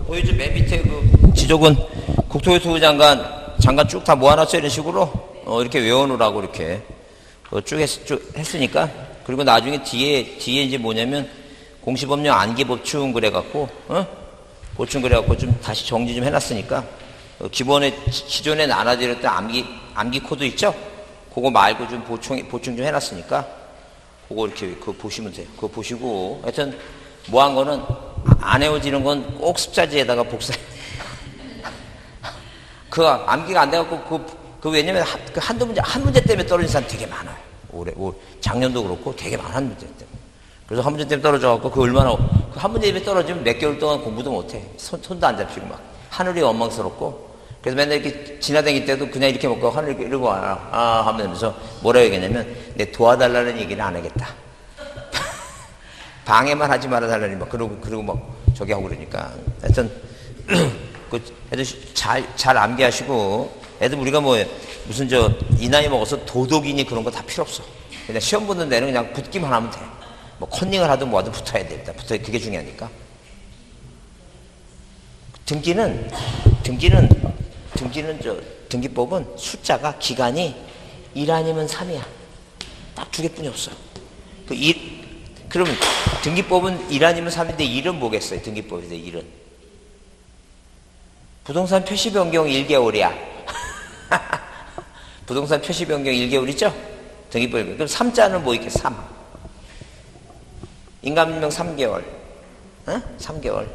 보이죠? 맨 밑에 지적은 국토교통부 장관 쭉 다 모아놨죠. 이런 식으로 이렇게 외워놓으라고 이렇게 쭉 했으니까. 그리고 나중에 뒤에 이제 뭐냐면 공시법령 안기보충 그래갖고 보충 그래갖고 좀 다시 정리 좀 해놨으니까 기존에 나눠드렸던 암기 코드 있죠? 그거 말고 좀 보충 좀 해놨으니까 그거 이렇게 그거 보시면 돼요. 그거 보시고 하여튼 뭐 한 거는 안 외워지는 건 꼭 습자지에다가 복사해. 그 암기가 안 돼갖고 왜냐면 한 문제 때문에 떨어진 사람 되게 많아요. 올해 작년도 그렇고 되게 많은 한 문제 때문에. 그래서 한 문제 때문에 떨어져갖고 그 얼마나 한 문제 때문에 떨어지면 몇 개월 동안 공부도 못해. 손도 안 잡히고 막 하늘이 원망스럽고. 그래서 맨날 이렇게 지나다닐 때도 그냥 이렇게 먹고 하늘 이러고 하면서 뭐라 얘기했냐면 내 도와달라는 얘기는 안 하겠다. 방해만 하지 말아달라니 막 그러고 막 저기 하고 그러니까. 하여튼 애들 잘 암기하시고. 애들 우리가 무슨 이 나이 먹어서 도덕이니 그런 거 다 필요 없어. 그냥 시험 보는 데는 그냥 붙기만 하면 돼. 뭐 컨닝을 하든 뭐하든 붙어야 돼. 일단 그게 중요하니까. 등기법은 숫자가 기간이 1 아니면 3이야. 딱 2개뿐이 없어. 그러면 등기법은 1 아니면 3인데 1은 뭐겠어요? 등기법에서 1은 부동산 표시 변경 1개월이야. 부동산 표시 변경 1개월이죠? 등기법이. 그럼 3자는 뭐 있겠어? 3. 인감증명 3개월. 3개월.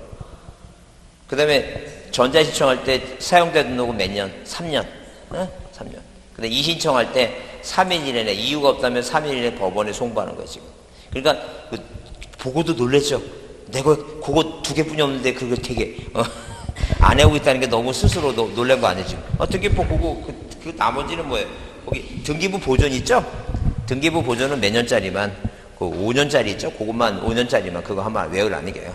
그 다음에 전자 신청할 때 사용자 등록은 몇 년? 3년. 3년. 근데 이 신청할 때 3일 이내에 이유가 없다면 3일 이내에 법원에 송부하는 거야, 지금. 그러니까, 보고도 놀랬죠? 내가 그거 2개뿐이 없는데 그거 되게, 안 해오고 있다는 게 너무 스스로 놀란 거 아니에요, 지금? 등기부 보고, 그 나머지는 뭐예요? 거기 등기부 보존 있죠? 등기부 보존은 몇 년짜리만, 5년짜리 있죠? 그것만 5년짜리만 그거 한번 외우라는 얘기예요.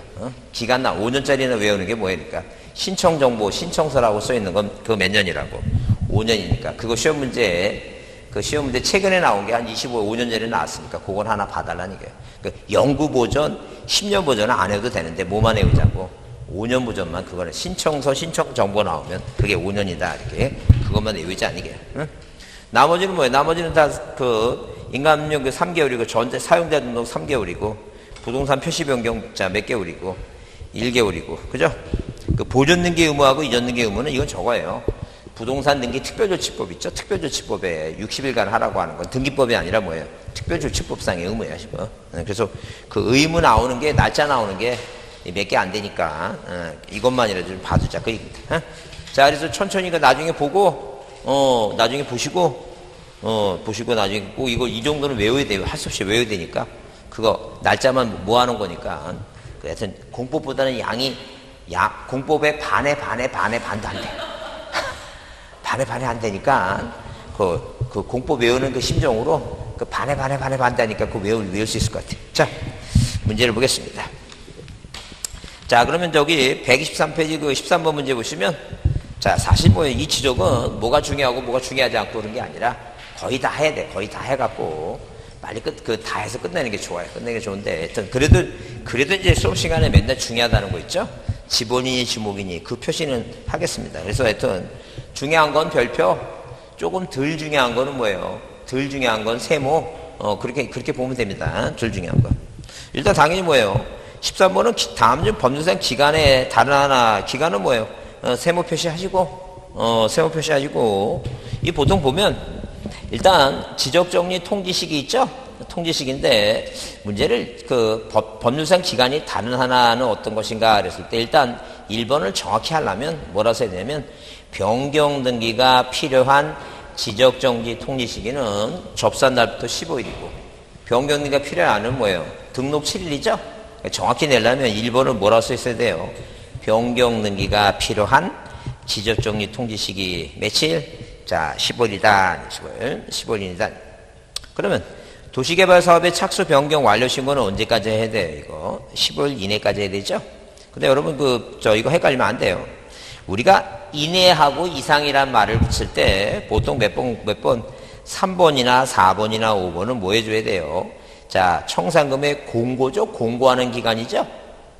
기간 5년짜리는 외우는 게 뭐니까? 신청 정보, 신청서라고 써 있는 건 그거 몇 년이라고? 5년이니까. 그거 시험 문제 최근에 나온 게 한 5년 전에 나왔으니까 그건 하나 봐달라는 얘기예요. 연구 보존, 10년 보존은 안 해도 되는데 뭐만 외우자고? 5년 보존만 그거는 신청서, 신청 정보 나오면 그게 5년이다. 이렇게. 그것만 외우지 않니게. 나머지는 뭐예요? 나머지는 다 인감증명 3개월이고, 전자 사용자 등록 3개월이고, 부동산 표시 변경자 몇 개월이고, 1개월이고, 그죠? 보존 등기 의무하고 이전 등기 의무는 이건 저거예요. 부동산 등기 특별조치법 있죠? 특별조치법에 60일간 하라고 하는 건 등기법이 아니라 뭐예요? 특별조치법상의 의무예요, 지금. 그래서 그 의무 나오는 게, 날짜 나오는 게 몇 개 안 되니까, 이것만이라도 좀 봐두자. 그 얘기입니다. 자, 그래서 천천히 나중에 보고, 나중에 보시고 나중에 꼭 이거 이 정도는 외워야 돼요. 할 수 없이 외워야 되니까. 그거 날짜만 모아놓은 거니까. 하여튼 공법보다는 공법의 반도 안 돼. 반도 안 되니까 그 공법 외우는 그 심정으로 반도 하니까 그거 외울 수 있을 것 같아요. 자, 문제를 보겠습니다. 자, 그러면 저기 123페이지 13번 문제 보시면, 자, 사실 이 지적은 뭐가 중요하고 뭐가 중요하지 않고 그런 게 아니라 거의 다 해야 돼. 거의 다 해갖고 빨리 다 해서 끝내는 게 좋아요. 끝내는 게 좋은데, 하여튼 그래도 이제 수업 시간에 맨날 중요하다는 거 있죠? 지본이니 지목이니 그 표시는 하겠습니다. 그래서 하여튼 중요한 건 별표, 조금 덜 중요한 거는 뭐예요? 덜 중요한 건 세모, 그렇게 보면 됩니다. 덜 중요한 건. 일단 당연히 뭐예요? 13번은 다음 중 법률상 기간에 다른 하나, 기간은 뭐예요? 세모 표시하시고, 이 보통 보면, 일단 지적정리 통지식이 있죠? 통지식인데, 문제를 법률상 기간이 다른 하나는 어떤 것인가 그랬을 때, 일단 1번을 정확히 하려면 뭐라 써야 되냐면, 변경 등기가 필요한 지적정지 통지시기는 접수한 날부터 15일이고, 변경 등기가 필요한 뭐예요? 등록 7일이죠? 정확히 내려면 1번은 뭐라고 써 있어야 돼요? 변경 등기가 필요한 지적정리 통지시기 며칠? 자, 15일이다. 15일이다. 그러면 도시개발 사업의 착수 변경 완료 신고는 언제까지 해야 돼요? 이거 15일 이내까지 해야 되죠? 근데 여러분 이거 헷갈리면 안 돼요. 우리가 이내하고 이상이란 말을 붙일 때 보통 몇 번 3번이나 4번이나 5번은 뭐 해줘야 돼요? 자, 청산금의 공고죠? 공고하는 기간이죠?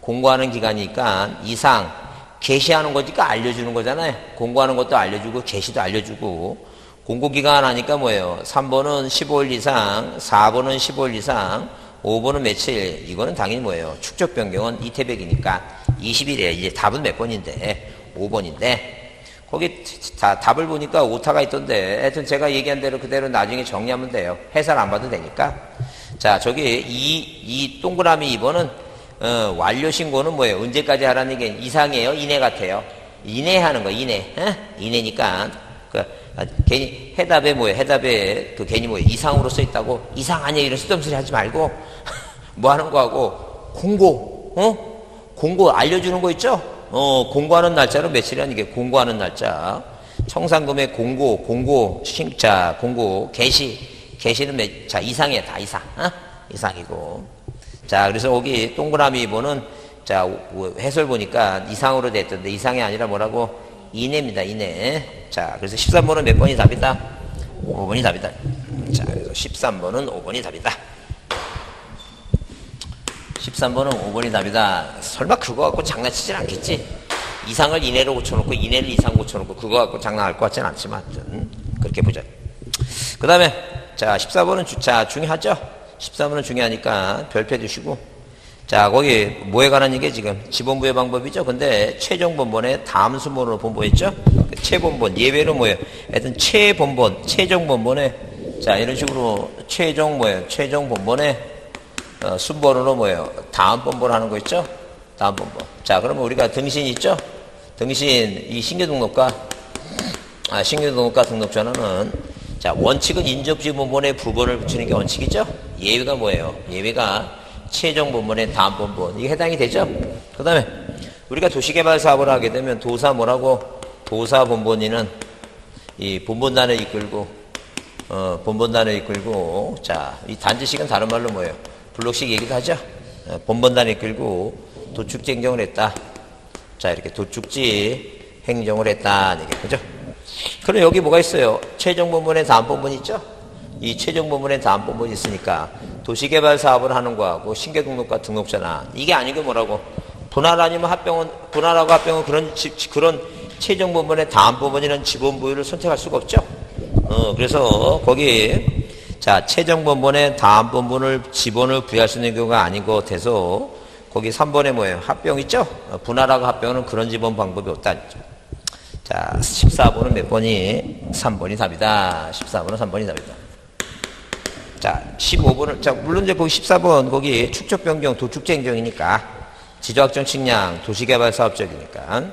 공고하는 기간이니까 이상, 게시하는 거니까 알려주는 거잖아요. 공고하는 것도 알려주고 게시도 알려주고. 공고기간 하니까 뭐예요? 3번은 15일 이상, 4번은 15일 이상, 5번은 며칠. 이거는 당연히 뭐예요? 축적 변경은 이태백이니까 20일이에요. 이제 답은 몇 번인데? 5번인데 거기 답을 보니까 오타가 있던데 하여튼 제가 얘기한 대로 그대로 나중에 정리하면 돼요. 해설 안 봐도 되니까. 자, 저기 이 동그라미 2번은 완료 신고는 뭐예요? 언제까지 하라는 게 이상이에요? 이내 같아요? 이내 하는 거, 이내. 이내니까 괜히 해답에 뭐예요? 해답에 괜히 뭐예요? 이상으로 써 있다고 이상 아니에요? 이런 쓰담소리 하지 말고 뭐 하는 거 하고 공고 알려주는 거 있죠? 공고하는 날짜로 며칠이라는 이게 공고하는 날짜. 청산금액 공고, 게시는 자, 이상이에요. 다 이상. 이상이고. 자, 그래서 여기 동그라미 2번은 자, 해설 보니까 이상으로 됐던데 이상이 아니라 뭐라고? 이내입니다. 이내. 자, 그래서 13번은 몇 번이 답이다? 5번이 답이다. 자, 그래서 13번은 5번이 답이다. 13번은 5번이 답이다. 설마 그거 갖고 장난치진 않겠지? 이상을 이내로 고쳐놓고 이내를 이상 고쳐놓고 그거 갖고 장난할 것 같지는 않지만 그렇게 보자. 그 다음에 자 14번은 중요하죠? 14번은 중요하니까 별표 두시고 자 거기 뭐에 관한 얘기 지금 지번부의 방법이죠? 근데 최종 본본에 다음 순번으로 본보였죠? 최본본 예외로 뭐예요? 하여튼 최본본 최종 본본에 자 이런 식으로 최종 본본에 순번으로 뭐예요? 다음 번번 하는 거 있죠? 다음 번번. 자, 그러면 우리가 등신 있죠? 등신, 이 신규등록과 등록전화는, 자, 원칙은 인접지 본번에 부번을 붙이는 게 원칙이죠? 예외가 뭐예요? 예외가 최종 본번에 다음 번번. 이게 해당이 되죠? 그 다음에, 우리가 도시개발 사업을 하게 되면 도사 뭐라고? 도사 본본인은 이 본본단을 이끌고, 자, 이 단지식은 다른 말로 뭐예요? 블록식 얘기도 하죠. 본본단을 이끌고 도축지 행정을 했다. 자, 이렇게 도축지 행정을 했다. 이게 그죠? 그럼 여기 뭐가 있어요? 최종 본본에 다음 본본 있죠? 이 최종 본본에 다음 본본이 있으니까 도시개발 사업을 하는 거하고 신규등록과 등록전화 이게 아니고 뭐라고? 분할 아니면 분할하고 합병은 그런 최종 본본에 다음 본본이라는 지번 부위를 선택할 수가 없죠. 그래서 거기 자, 최종 본본에 다음 본본을 지번을 부여할 수 있는 경우가 아닌 것 같아서 거기 3번에 뭐예요? 합병 있죠? 분할하고 합병은 그런 지번 방법이 없다. 자, 14번은 몇 번이? 3번이 답이다. 14번은 3번이 답이다. 자, 15번은 자, 물론 이제 거기 14번 거기 축적 변경 도축지 행정이니까 지조학정 측량 도시개발 사업적이니까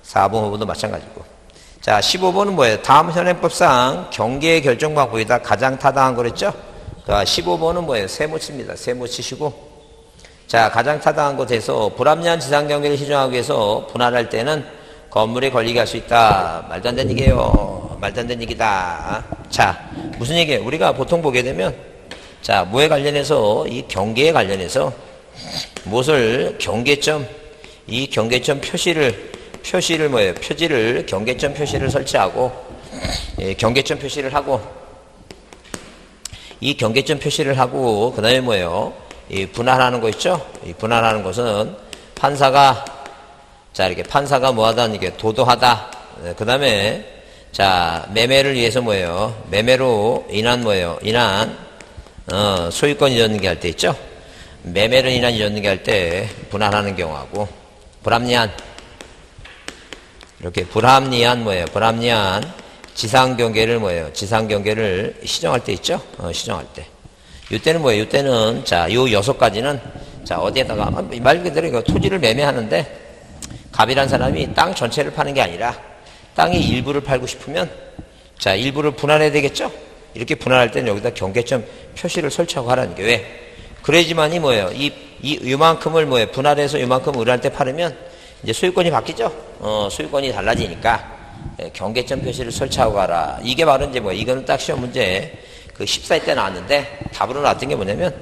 4번 5번도 마찬가지고. 자, 15번은 뭐예요? 다음 현행법상 경계 결정 방법이다. 가장 타당한 거랬죠? 15번은 뭐예요? 세모치입니다. 세모치시고. 자, 가장 타당한 거 돼서 불합리한 지상 경계를 시정하기 위해서 분할할 때는 건물에 걸리게 할 수 있다. 말도 안 되는 얘기예요. 말도 안 되는 얘기다. 자, 무슨 얘기예요? 우리가 보통 보게 되면 자, 뭐에 관련해서 이 경계에 관련해서 무엇을 이 경계점 표시를 뭐예요? 표지를 경계점 표시를 설치하고 경계점 표시를 하고 이 경계점 표시를 하고 그 다음에 뭐예요? 이 분할하는 거 있죠? 이 분할하는 것은 판사가 자 이렇게 판사가 뭐하다 이게 도도하다. 그 다음에 자 매매를 위해서 뭐예요? 매매로 인한 뭐예요? 인한 소유권 이전기 할 때 있죠? 매매로 인한 이전기 할 때 분할하는 경우하고 불합리한 이렇게 불합리한 뭐예요? 불합리한 지상경계를 뭐예요? 지상경계를 시정할 때 있죠? 시정할 때. 이때는 뭐예요? 이때는 자, 요 6가지는 자, 어디에다가 말 그대로 이거 토지를 매매하는데 갑이란 사람이 땅 전체를 파는 게 아니라 땅의 일부를 팔고 싶으면 자, 일부를 분할해야 되겠죠? 이렇게 분할할 때는 여기다 경계점 표시를 설치하고 하라는 게 왜? 그래야지만이 뭐예요? 이만큼을 뭐예요? 분할해서 이만큼 의뢰할 때 팔으면 이제 소유권이 바뀌죠? 소유권이 달라지니까 경계점 표시를 설치하고 가라. 이게 바로 이제 이거는 딱 시험 문제 그 14회 때 나왔는데 답으로 나왔던 게 뭐냐면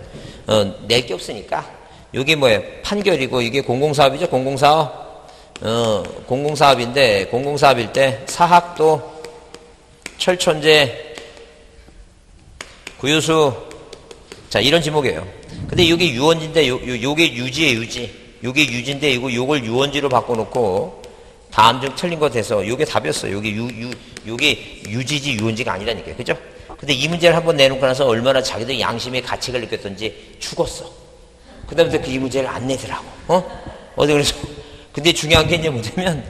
낼 게 없으니까 여기 뭐예요? 판결이고 이게 공공사업이죠? 공공사업. 공공사업인데 공공사업일 때 사학도 철천제 구유수 자 이런 지목이에요. 근데 이게 유원지인데 요게 유지예요. 요게 유지인데 요걸 유원지로 바꿔놓고 다음 중 틀린 거 돼서 요게 답이었어요. 요게 유지지 유원지가 아니라니까요. 그죠? 근데 이 문제를 한번 내놓고 나서 얼마나 자기들 양심의 가책을 느꼈던지 죽었어. 그 다음부터 이 문제를 안 내더라고. 어디 그래서. 근데 중요한 게 이제 뭐냐면,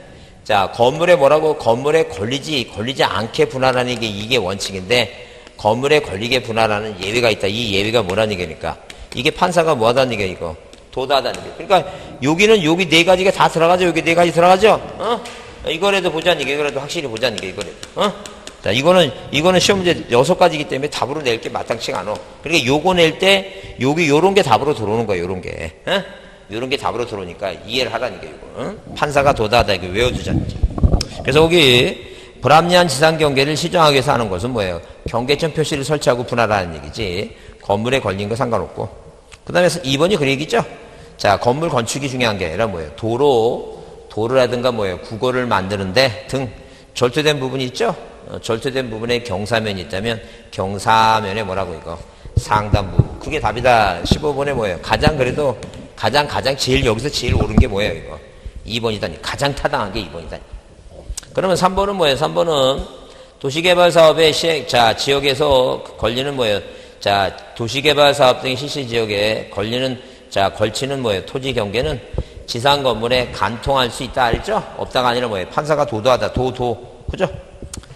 자, 건물에 걸리지 않게 분할하는 게 이게 원칙인데, 건물에 걸리게 분할하는 예외가 있다. 이 예외가 뭐라는 얘기니까. 이게 판사가 뭐 하다는 얘기야, 이거. 도다하다는 얘기. 그러니까, 여기 네 가지가 다 들어가죠? 여기 네 가지 들어가죠? 이거라도 보자는 얘기, 이거라도 확실히 보자는 얘기, 이거라도. 자, 이거는 시험 문제 6가지이기 때문에 답으로 낼 게 마땅치가 않아. 그러니까 요거 낼 때, 요런 게 답으로 들어오는 거야, 요런 게. 요런 게 답으로 들어오니까 이해를 하라니까, 이거. 판사가 도다하다, 이거 외워두자는 거지. 그래서 거기, 불합리한 지상 경계를 시정하기 위해서 하는 것은 뭐예요? 경계점 표시를 설치하고 분할하는 얘기지. 건물에 걸린 거 상관없고. 그 다음에 2번이 그 얘기죠? 자, 건물 건축이 중요한 게 아니라 뭐예요? 도로라든가 뭐예요? 국어를 만드는데 등 절도된 부분이 있죠? 절도된 부분에 경사면이 있다면 경사면에 뭐라고 이거? 상단부. 그게 답이다. 15번에 뭐예요? 가장 제일 여기서 제일 옳은 게 뭐예요, 이거? 2번이다니. 가장 타당한 게 2번이다니. 그러면 3번은 뭐예요? 3번은 도시개발 사업의 지역에서 걸리는 뭐예요? 자, 도시개발 사업 등의 실시 지역에 걸치는 뭐예요? 토지 경계는 지상 건물에 간통할 수 있다. 알죠? 없다가 아니라 뭐예요? 판사가 도도하다. 그죠?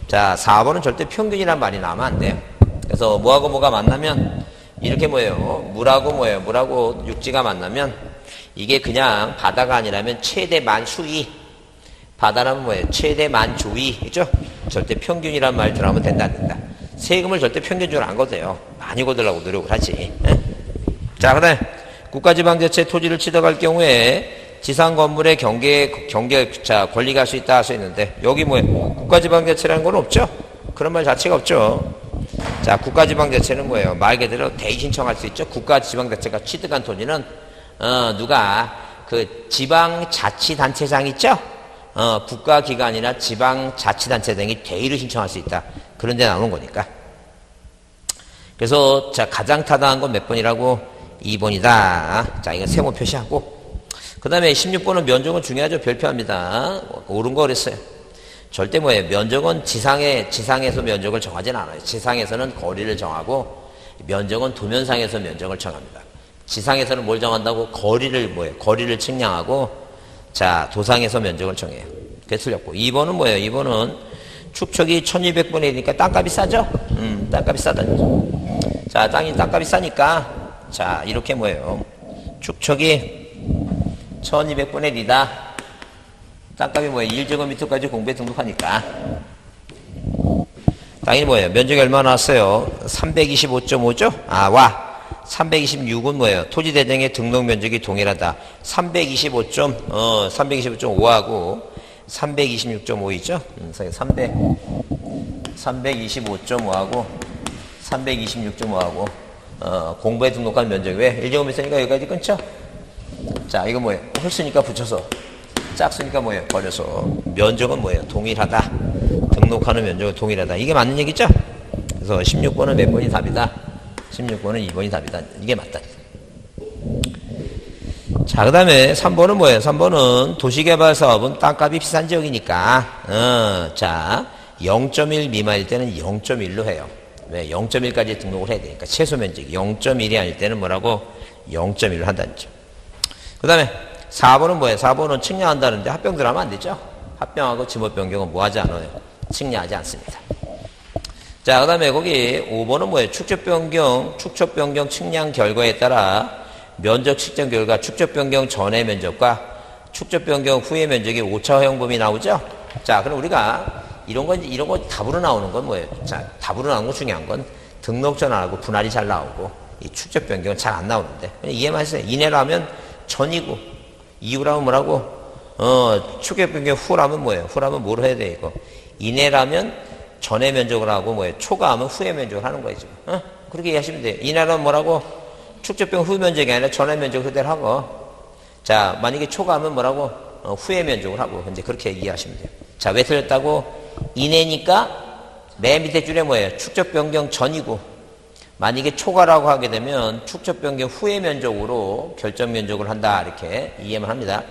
자, 4번은 절대 평균이란 말이 나오면 안 돼요. 그래서 뭐하고 뭐가 만나면 이렇게 뭐예요? 물하고 육지가 만나면 이게 그냥 바다가 아니라면 최대만 수위. 바다라면 뭐예요? 최대만 조위. 그죠? 절대 평균이란 말 들어가면 된다, 안 된다. 세금을 절대 평균적으로 안 걷어요. 많이 걷으려고 노력을 하지. 자, 그 다음에 국가지방자치 토지를 취득할 경우에 지상 건물의 권리가 할 수 있다 할 수 있는데, 여기 뭐예요? 국가지방자치라는 건 없죠? 그런 말 자체가 없죠. 자, 국가지방자치는 뭐예요? 말 그대로 대의 신청할 수 있죠? 국가지방자치가 취득한 토지는, 그 지방자치단체장 있죠? 국가기관이나 지방자치단체 등이 대의를 신청할 수 있다. 그런 데 나오는 거니까. 그래서, 자, 가장 타당한 건 몇 번이라고? 2번이다. 자, 이건 세모 표시하고. 그 다음에 16번은 면적은 중요하죠. 별표합니다. 옳은 거 그랬어요. 절대 뭐예요? 면적은 지상에서 면적을 정하진 않아요. 지상에서는 거리를 정하고, 면적은 도면상에서 면적을 정합니다. 지상에서는 뭘 정한다고? 거리를 측량하고, 자, 도상에서 면적을 정해요. 그게 틀렸고. 2번은 뭐예요? 2번은 축척이 1200분의 1이니까 땅값이 싸죠? 땅값이 싸다는 거죠. 자, 땅값이 싸니까, 자, 이렇게 뭐예요? 축척이 1200분의 1이다. 땅값이 뭐예요? 1제곱미터까지 공부에 등록하니까. 땅이 뭐예요? 면적이 얼마 나왔어요? 325.5죠? 326은 뭐예요? 토지대장의 등록 면적이 동일하다. 325.5하고 326.5이죠? 325.5하고 326.5하고 공부에 등록한 면적이 왜? 1제곱미터니까 여기까지 끊죠? 자, 이거 뭐예요? 홀수니까 붙여서, 짝수니까 뭐예요? 버려서. 면적은 뭐예요? 동일하다. 등록하는 면적은 동일하다. 이게 맞는 얘기죠? 그래서 16번은 몇 번이 답이다? 16번은 2번이 답이다. 이게 맞다. 자, 그 다음에 3번은 뭐예요? 3번은 도시개발 사업은 땅값이 비싼 지역이니까, 자, 0.1 미만일 때는 0.1로 해요. 왜? 0.1까지 등록을 해야 되니까. 최소 면적이 0.1이 아닐 때는 뭐라고? 0.1로 한다는 점. 그 다음에 4번은 뭐예요? 4번은 측량한다는데 합병 들어가면 안 되죠? 합병하고 지목 변경은 뭐 하지 않아요? 측량하지 않습니다. 자, 그 다음에 거기 5번은 뭐예요? 축적 변경 측량 결과에 따라 면적 측정 결과 축적 변경 전의 면적과 축적 변경 후의 면적이 오차형범위 나오죠? 자, 그럼 우리가 이런 거 답으로 나오는 건 뭐예요? 자, 답으로 나오는 거 중요한 건 등록 전환하고 분할이 잘 나오고 이 축적 변경은 잘 안 나오는데 이해만 하세요. 이내라면 전이고 이후라면 뭐라고? 축적 변경 후라면 뭐예요? 후라면 뭘 해야 돼 이거? 이내라면 전의 면적을 하고 뭐예요? 초과하면 후의 면적을 하는 거예요 지금. 그렇게 이해하시면 돼요. 이내라면 뭐라고? 축적 변경 후 면적이 아니라 전의 면적 그대로 하고, 자, 만약에 초과하면 뭐라고? 후의 면적을 하고, 이제 그렇게 이해하시면 돼요. 자, 왜 틀렸다고? 이내니까 맨 밑에 줄에 뭐예요? 축적 변경 전이고 만약에 초과라고 하게 되면 축적 변경 후의 면적으로 결정 면적을 한다. 이렇게 이해만 합니다.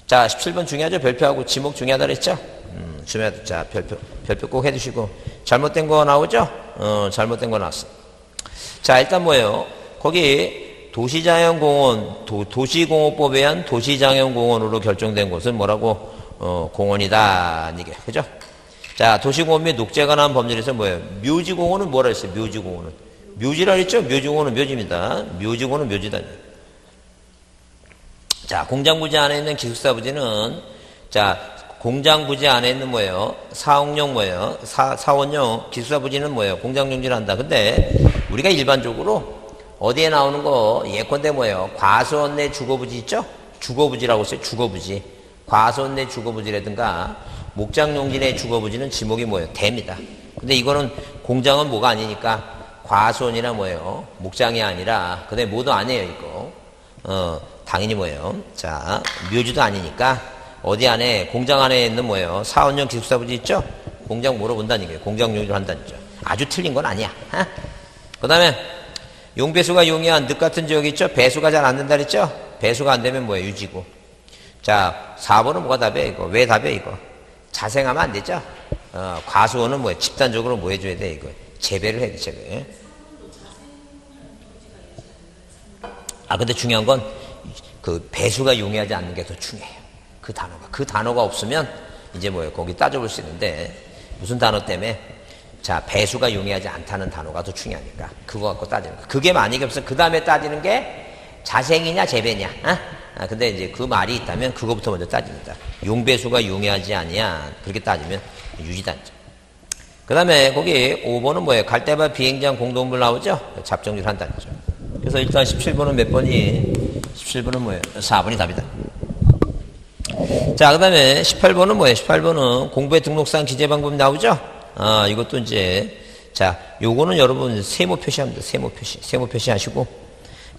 자, 17번 중요하죠? 별표하고 지목 중요하다 그랬죠? 중요하다. 자, 별표 꼭 해두시고. 잘못된 거 나오죠? 잘못된 거 나왔어. 자, 일단 뭐예요? 거기 도시자연공원, 도시공원법에 의한 도시자연공원으로 결정된 곳은 뭐라고? 공원이다. 이게. 그죠? 자, 도시공원 및 녹지에 관한 법률에서 뭐예요? 묘지공원은 뭐라 했어요? 묘지공원은. 묘지라 했죠? 묘지공원은 묘지입니다. 묘지공원은 묘지다. 자, 공장부지 안에 있는 기숙사 부지는, 자, 공장부지 안에 있는 뭐예요? 사업용 뭐예요? 사원용 기숙사 부지는 뭐예요? 공장용지를 한다. 근데 우리가 일반적으로 어디에 나오는 거 예컨대 뭐예요? 과수원 내 주거부지 있죠? 주거부지라고 했어요. 주거부지. 과수원 내 주거부지라든가 목장용지 내 주거부지는 지목이 뭐예요? 대입니다. 근데 이거는 공장은 뭐가 아니니까 과수원이나 뭐예요? 목장이 아니라, 근데 뭐도 아니에요, 이거. 당연히 뭐예요? 자, 묘지도 아니니까 어디 안에, 공장 안에 있는 뭐예요? 사원용 기숙사 부지 있죠? 공장 물어본다는 얘기예요. 공장용지를 한다는 거죠. 아주 틀린 건 아니야. 그 다음에 용배수가 용이한 늪 같은 지역이 있죠? 배수가 잘 안 된다 그랬죠? 배수가 안 되면 뭐예요? 유지고. 자, 4번은 뭐가 답이에요, 이거? 왜 답이에요, 이거? 자생하면 안 되죠? 과수원은 뭐예요? 집단적으로 뭐 해줘야 돼, 이거? 재배를 해야 돼, 재배. 근데 중요한 건 그 배수가 용이하지 않는 게 더 중요해요. 그 단어가. 그 단어가 없으면 이제 뭐예요? 거기 따져볼 수 있는데 무슨 단어 때문에? 자, 배수가 용이하지 않다는 단어가 더 중요하니까 그거 갖고 따지는 거. 그게 만약에 없어 그 다음에 따지는 게 자생이냐 재배냐. 근데 이제 그 말이 있다면 그거부터 먼저 따집니다. 용배수가 용이하지 아니야. 그렇게 따지면 유지단죠. 그 다음에 거기 5번은 뭐예요? 갈대밭 비행장 공동물 나오죠? 잡정지를 한다는 거죠. 그래서 일단 17번은 몇 번이? 17번은 뭐예요? 4번이 답이다. 자, 그 다음에 18번은 뭐예요? 18번은 공부의 등록상 기재 방법 나오죠? 이것도 이제, 자, 요거는 여러분 세모 표시합니다. 세모 표시. 세모 표시하시고,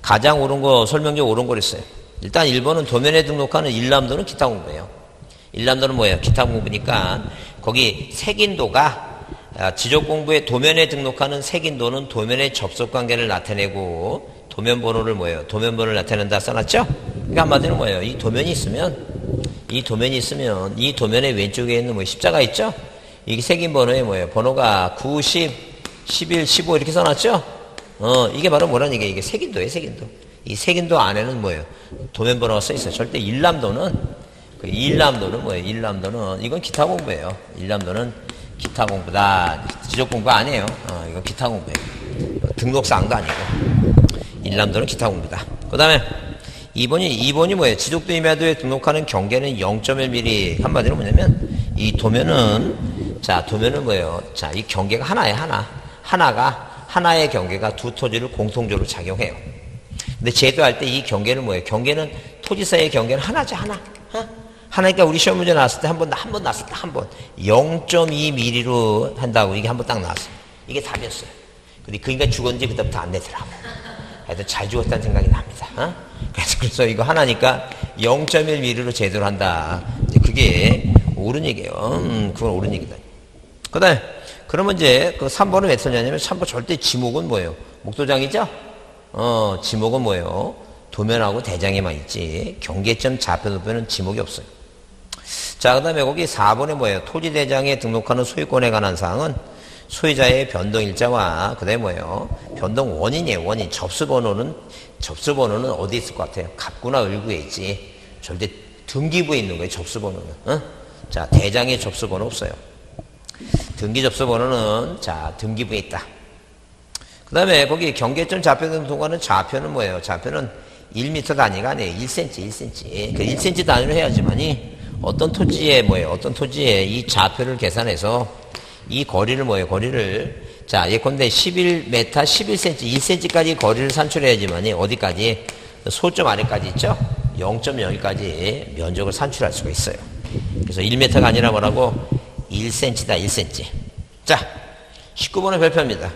가장 옳은 거, 설명적 옳은 거랬어요. 일단 1번은 도면에 등록하는 일람도는 기타 공부예요. 일람도는 뭐예요? 기타 공부니까, 거기 색인도가, 지적 공부의 도면에 등록하는 색인도는 도면의 접속 관계를 나타내고, 도면 번호를 뭐예요? 도면 번호를 나타낸다 써놨죠? 그러니까 한마디로 뭐예요? 이 도면이 있으면, 이 도면의 왼쪽에 있는 뭐 십자가 있죠? 이게 색인 번호에 뭐예요? 번호가 9, 10, 11, 15 이렇게 써놨죠? 이게 바로 뭐라는 얘기예요? 이게 색인도예요, 색인도. 이 색인도 안에는 뭐예요? 도면 번호가 써 있어요. 절대 일람도는 뭐예요? 일람도는, 이건 기타 공부예요. 일람도는 기타 공부다. 지적 공부가 아니에요. 이건 기타 공부예요. 등록사항도 아니고. 일람도는 기타 공부다. 그 다음에 2번이 뭐예요? 지적도 임야도에 등록하는 경계는 0.1mm. 한마디로 뭐냐면, 이 도면은, 자, 도면은 뭐예요? 자, 이 경계가 하나예요, 하나의 경계가 두 토지를 공통적으로 작용해요. 근데 제도할 때 이 경계는 뭐예요? 경계는, 토지 사이의 경계는 하나죠, 하나. 하나니까 우리 시험 문제 나왔을 때 한 번 나왔을 때 한 번. 0.2mm로 한다고 이게 한 번 딱 나왔어요. 이게 답이었어요. 근데 그러니까 죽었는지 그때부터 안 내더라고. 하여튼 잘 죽었다는 생각이 납니다. 그래서 이거 하나니까 0.1mm로 제도를 한다. 그게 옳은 얘기예요. 그건 옳은 얘기다. 그 다음에, 그러면 이제 그 3번은 왜 썼냐면 3번 절대 지목은 뭐예요? 목도장이죠? 지목은 뭐예요? 도면하고 대장에만 있지. 경계점 좌표 도표는 지목이 없어요. 자, 그 다음에 거기 4번에 뭐예요? 토지 대장에 등록하는 소유권에 관한 사항은 소유자의 변동일자와 그 다음에 뭐예요? 변동 원인이에요. 원인. 접수번호는 어디 있을 것 같아요? 갑구나 을구에 있지. 절대 등기부에 있는 거예요. 접수번호는. 자, 대장에 접수번호 없어요. 등기 접수번호는 자, 등기부에 있다. 그 다음에 거기 경계점 좌표 등록하는 좌표는 뭐예요? 좌표는 1m 단위가 아니에요. 1cm. 그 1cm 단위로 해야지만이 어떤 토지에 이 좌표를 계산해서 이 거리를 거리를, 자, 예컨대 11m, 11cm, 1cm까지 거리를 산출해야지만이 어디까지? 소점 아래까지 있죠? 0.01까지 면적을 산출할 수가 있어요. 그래서 1m가 아니라 뭐라고? 1cm다, 1cm. 자, 19번의 별표입니다.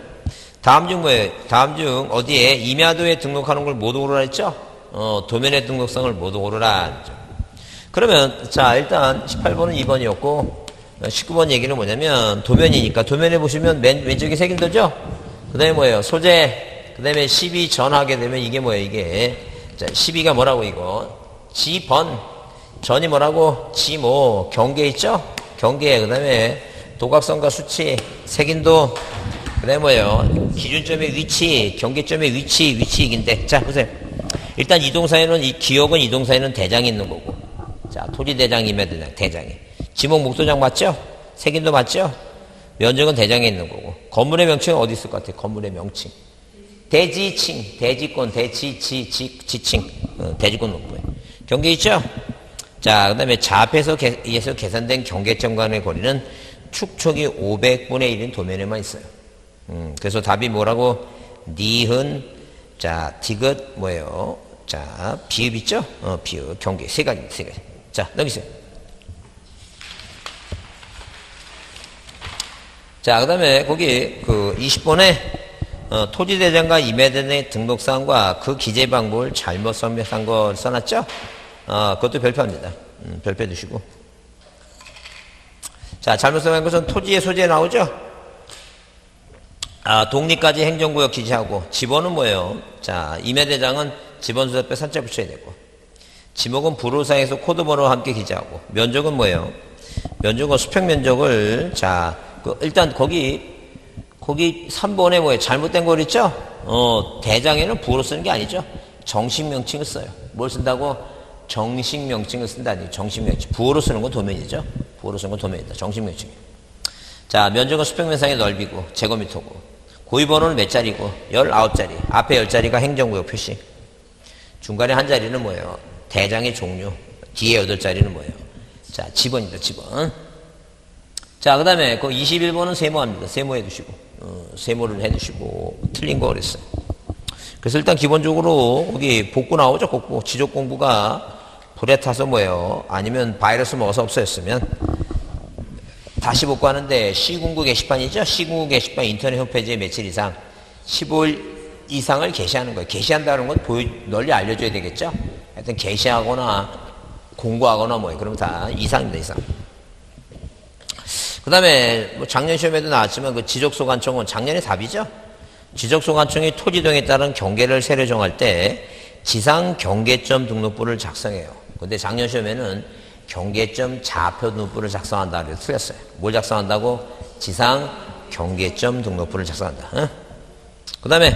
다음 중 뭐예요? 다음 중 어디에 임야도에 등록하는 걸 모두 고르라 했죠? 도면의 등록성을 모두 고르라. 그러면, 자, 일단 18번은 2번이었고, 19번 얘기는 뭐냐면, 도면이니까, 도면에 보시면 맨 왼쪽에 색인도죠? 그 다음에 뭐예요? 소재. 그 다음에 12 전하게 되면 이게 뭐예요? 이게. 자, 12가 뭐라고 이거? 지번. 전이 뭐라고? 지모. 경계 있죠? 경계. 그 다음에 도각성과 수치. 색인도. 그 다음에 뭐예요? 기준점의 위치. 경계점의 위치. 위치이긴데. 자, 보세요. 일단 이동사에는, 이 기억은 이동사에는 대장이 있는 거고. 자, 토지대장이면 대장이. 지목 목도장 맞죠? 색인도 맞죠? 면적은 대장에 있는 거고. 건물의 명칭은 어디 있을 것 같아요? 건물의 명칭. 대지층, 대지권, 지층, 대지권 높고요. 경계 있죠? 자, 그 다음에 좌표에서 의해서 계산된 경계점 간의 거리는 축척이 500분의 1인 도면에만 있어요. 그래서 답이 뭐라고? 니은, 자, 디귿, 뭐예요? 자, 비읍 있죠? 비읍, 경계, 세 가지입니다, 세 가지. 자, 넘기세요. 자, 그 다음에 거기 그 20번에 토지대장과 임야대장의 등록사항과 그 기재 방법을 잘못 설명한 거 써놨죠? 그것도 별표입니다. 별표 두시고. 자, 잘못 설명한 것은 토지의 소재에 나오죠? 독립까지 행정구역 기재하고, 지번은 뭐예요? 자, 임야대장은 지번수답에 산자 붙여야 되고, 지목은 부로상에서 코드번호와 함께 기재하고, 면적은 뭐예요? 면적은 수평 면적을, 자, 일단 거기 3번에 뭐예요? 잘못된 거 있죠? 대장에는 부호로 쓰는 게 아니죠. 정식 명칭을 써요. 뭘 쓴다고? 정식 명칭을 쓴다니. 정식 명칭. 부호로 쓰는 건 도면이죠. 부호로 쓰는 건 도면이다. 정식 명칭. 자, 면적은 수평면상의 넓이고, 제곱미터고, 고유번호는 몇 자리고? 19자리. 앞에 10자리가 행정구역 표시. 중간에 한 자리는 뭐예요? 대장의 종류. 뒤에 8자리는 뭐예요? 자, 지번입니다. 지번. 자, 그 다음에 그 21번은 세모합니다. 세모해 두시고, 세모를 해 두시고, 틀린 거 그랬어요. 그래서 일단 기본적으로 거기 복구 나오죠? 복구. 지적 공부가 불에 타서 뭐예요? 아니면 바이러스 먹어서 없어졌으면 다시 복구하는데 시군구 게시판이죠? 시군구 게시판 인터넷 홈페이지에 며칠 이상 15일 이상을 게시하는 거예요. 게시한다는 건 널리 알려줘야 되겠죠? 하여튼 게시하거나 공부하거나 뭐예요. 그러면 다 이상입니다. 이상. 그 다음에 뭐 작년 시험에도 나왔지만 그 지적소관청은 작년의 답이죠. 지적소관청이 토지등에 따른 경계를 세로 정할 때 지상 경계점 등록부를 작성해요. 근데 작년 시험에는 경계점 좌표 등록부를 작성한다 그래서 틀렸어요. 뭘 작성한다고? 지상 경계점 등록부를 작성한다. 그 다음에